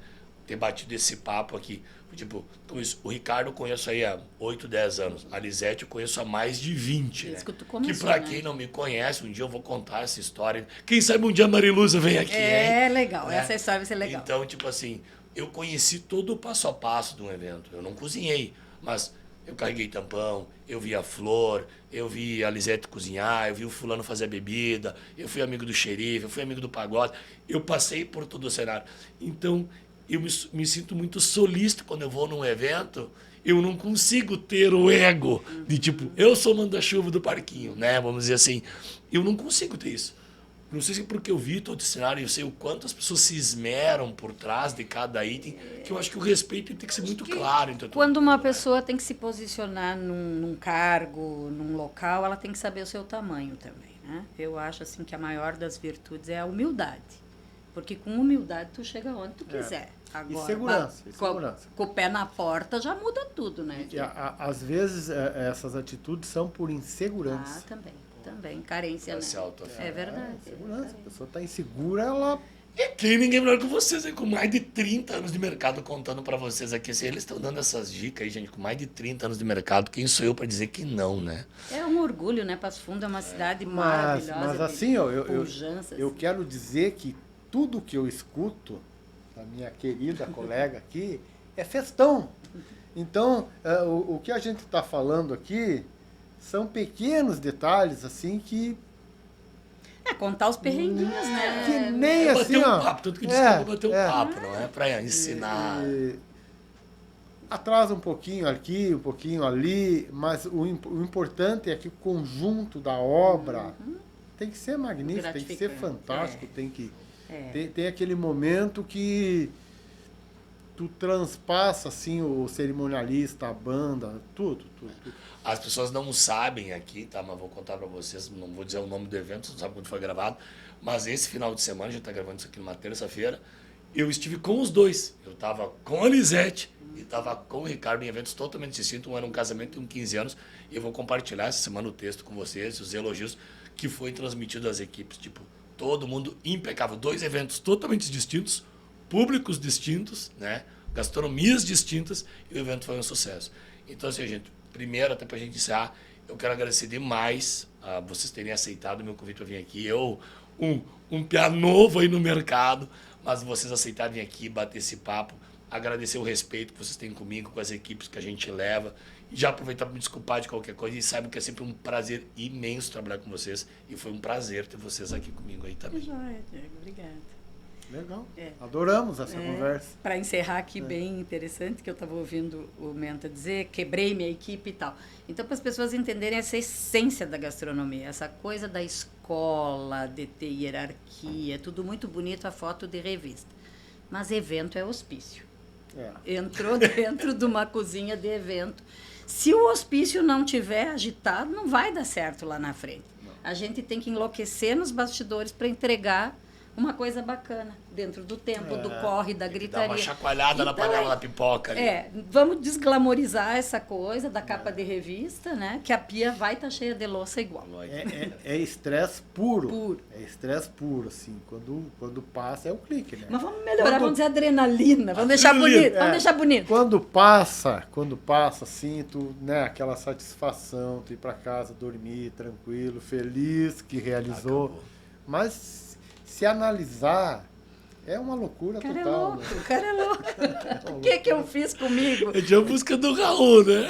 Speaker 2: Ter batido esse papo aqui. Tipo, como isso, o Ricardo eu conheço aí há 8, 10 anos. A Lisete eu conheço há mais de 20, né?
Speaker 3: Isso que tu começou,
Speaker 2: que pra
Speaker 3: né?
Speaker 2: quem não me conhece, um dia eu vou contar essa história. Quem sabe um dia a Mariluza vem aqui, hein?
Speaker 3: É legal,
Speaker 2: Né?
Speaker 3: essa história vai ser legal.
Speaker 2: Então, tipo assim, eu conheci todo o passo a passo de um evento. Eu não cozinhei, mas eu carreguei tampão, eu vi a Flor, eu vi a Lisete cozinhar, eu vi o fulano fazer a bebida, eu fui amigo do xerife, eu fui amigo do pagode, eu passei por todo o cenário. Então, eu me sinto muito solícito quando eu vou num evento, eu não consigo ter o ego de tipo, eu sou o manda-chuva do parquinho, né? Vamos dizer assim, eu não consigo ter isso. Não sei se é porque eu vi todo o cenário, eu sei o quanto as pessoas se esmeram por trás de cada item, que eu acho que o respeito tem que ser muito claro. Entre
Speaker 3: quando uma pessoa tem que se posicionar num cargo, num local, ela tem que saber o seu tamanho também, né? Eu acho assim que a maior das virtudes é a humildade. Porque com humildade tu chega onde tu quiser. Agora,
Speaker 4: e segurança.
Speaker 3: Com o pé na porta já muda tudo, né?
Speaker 4: Às vezes essas atitudes são por insegurança.
Speaker 3: Também, carência, né? É verdade.
Speaker 4: Segurança. A pessoa está insegura, ela...
Speaker 2: E aqui ninguém melhor que vocês, hein? Com mais de 30 anos de mercado, contando para vocês aqui. Assim, eles estão dando essas dicas aí, gente, com mais de 30 anos de mercado. Quem sou eu para dizer que não, né?
Speaker 3: É um orgulho, né? Passo Fundo é uma cidade maravilhosa.
Speaker 4: Mas assim, eu quero dizer que tudo que eu escuto da minha querida colega aqui é festão. Então, o que a gente está falando aqui são pequenos detalhes, assim, que...
Speaker 3: contar os perrenguinhos, né?
Speaker 4: Que nem assim,
Speaker 2: bater um papo, tudo que diz que eu vou bater um papo, não é para ensinar.
Speaker 4: Atrasa um pouquinho aqui, um pouquinho ali, mas o importante é que o conjunto da obra tem que ser magnífico, tem que ser fantástico, tem que... Tem aquele momento que tu transpassa, assim, o cerimonialista, a banda, tudo.
Speaker 2: As pessoas não sabem aqui, tá? Mas vou contar para vocês, não vou dizer o nome do evento, não sabe quando foi gravado, mas esse final de semana, a gente tá gravando isso aqui numa terça-feira, eu estive com os dois. Eu tava com a Lisete e tava com o Ricardo em eventos totalmente distintos. Um era um casamento e 15 anos, e eu vou compartilhar essa semana o texto com vocês, os elogios que foi transmitido às equipes, tipo, todo mundo impecável. 2 eventos totalmente distintos, públicos distintos, né? Gastronomias distintas, e o evento foi um sucesso. Então, assim, gente, primeiro, até pra gente encerrar, eu quero agradecer demais a vocês terem aceitado o meu convite para vir aqui. Eu, um piá novo aí no mercado, mas vocês aceitarem vir aqui, bater esse papo, agradecer o respeito que vocês têm comigo, com as equipes que a gente leva, e já aproveitar para me desculpar de qualquer coisa, e saibam que é sempre um prazer imenso trabalhar com vocês, e foi um prazer ter vocês aqui comigo aí também.
Speaker 3: Joia, Diego, obrigada.
Speaker 4: Legal. Adoramos essa conversa.
Speaker 3: Para encerrar aqui, bem interessante, que eu estava ouvindo o Menta dizer, quebrei minha equipe e tal. Então, para as pessoas entenderem essa essência da gastronomia, essa coisa da escola, de ter hierarquia, tudo muito bonito, a foto de revista. Mas evento é hospício. Entrou dentro de uma cozinha de evento. Se o hospício não tiver agitado, não vai dar certo lá na frente. A gente tem que enlouquecer nos bastidores para entregar uma coisa bacana, dentro do tempo, do corre, da gritaria.
Speaker 2: Dá uma chacoalhada na panela da pipoca ali.
Speaker 3: Vamos desglamorizar essa coisa da capa de revista, né? Que a pia vai estar cheia de louça igual.
Speaker 4: É estresse puro. É estresse puro, assim. Quando passa, é o clique, né?
Speaker 3: Mas vamos melhorar, vamos dizer adrenalina, vamos deixar bonito, vamos deixar bonito.
Speaker 4: Quando passa, assim, tu, né, aquela satisfação, tu ir pra casa, dormir, tranquilo, feliz, que realizou.
Speaker 2: Acabou.
Speaker 4: Mas se analisar, é uma loucura
Speaker 3: total.
Speaker 4: O
Speaker 3: cara é louco. O que eu fiz comigo?
Speaker 2: É de a música do Raul, né?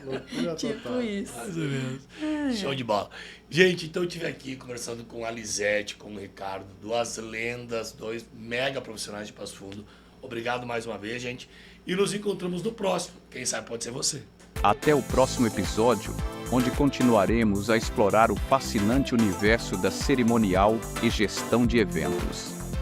Speaker 4: Loucura
Speaker 3: tipo
Speaker 4: total.
Speaker 3: isso.
Speaker 2: Mais ou menos. Show de bola. Gente, então eu estive aqui conversando com a Lisete, com o Ricardo, 2 lendas, 2 mega profissionais de Passo Fundo. Obrigado mais uma vez, gente. E nos encontramos no próximo. Quem sabe pode ser você.
Speaker 1: Até o próximo episódio, onde continuaremos a explorar o fascinante universo da cerimonial e gestão de eventos.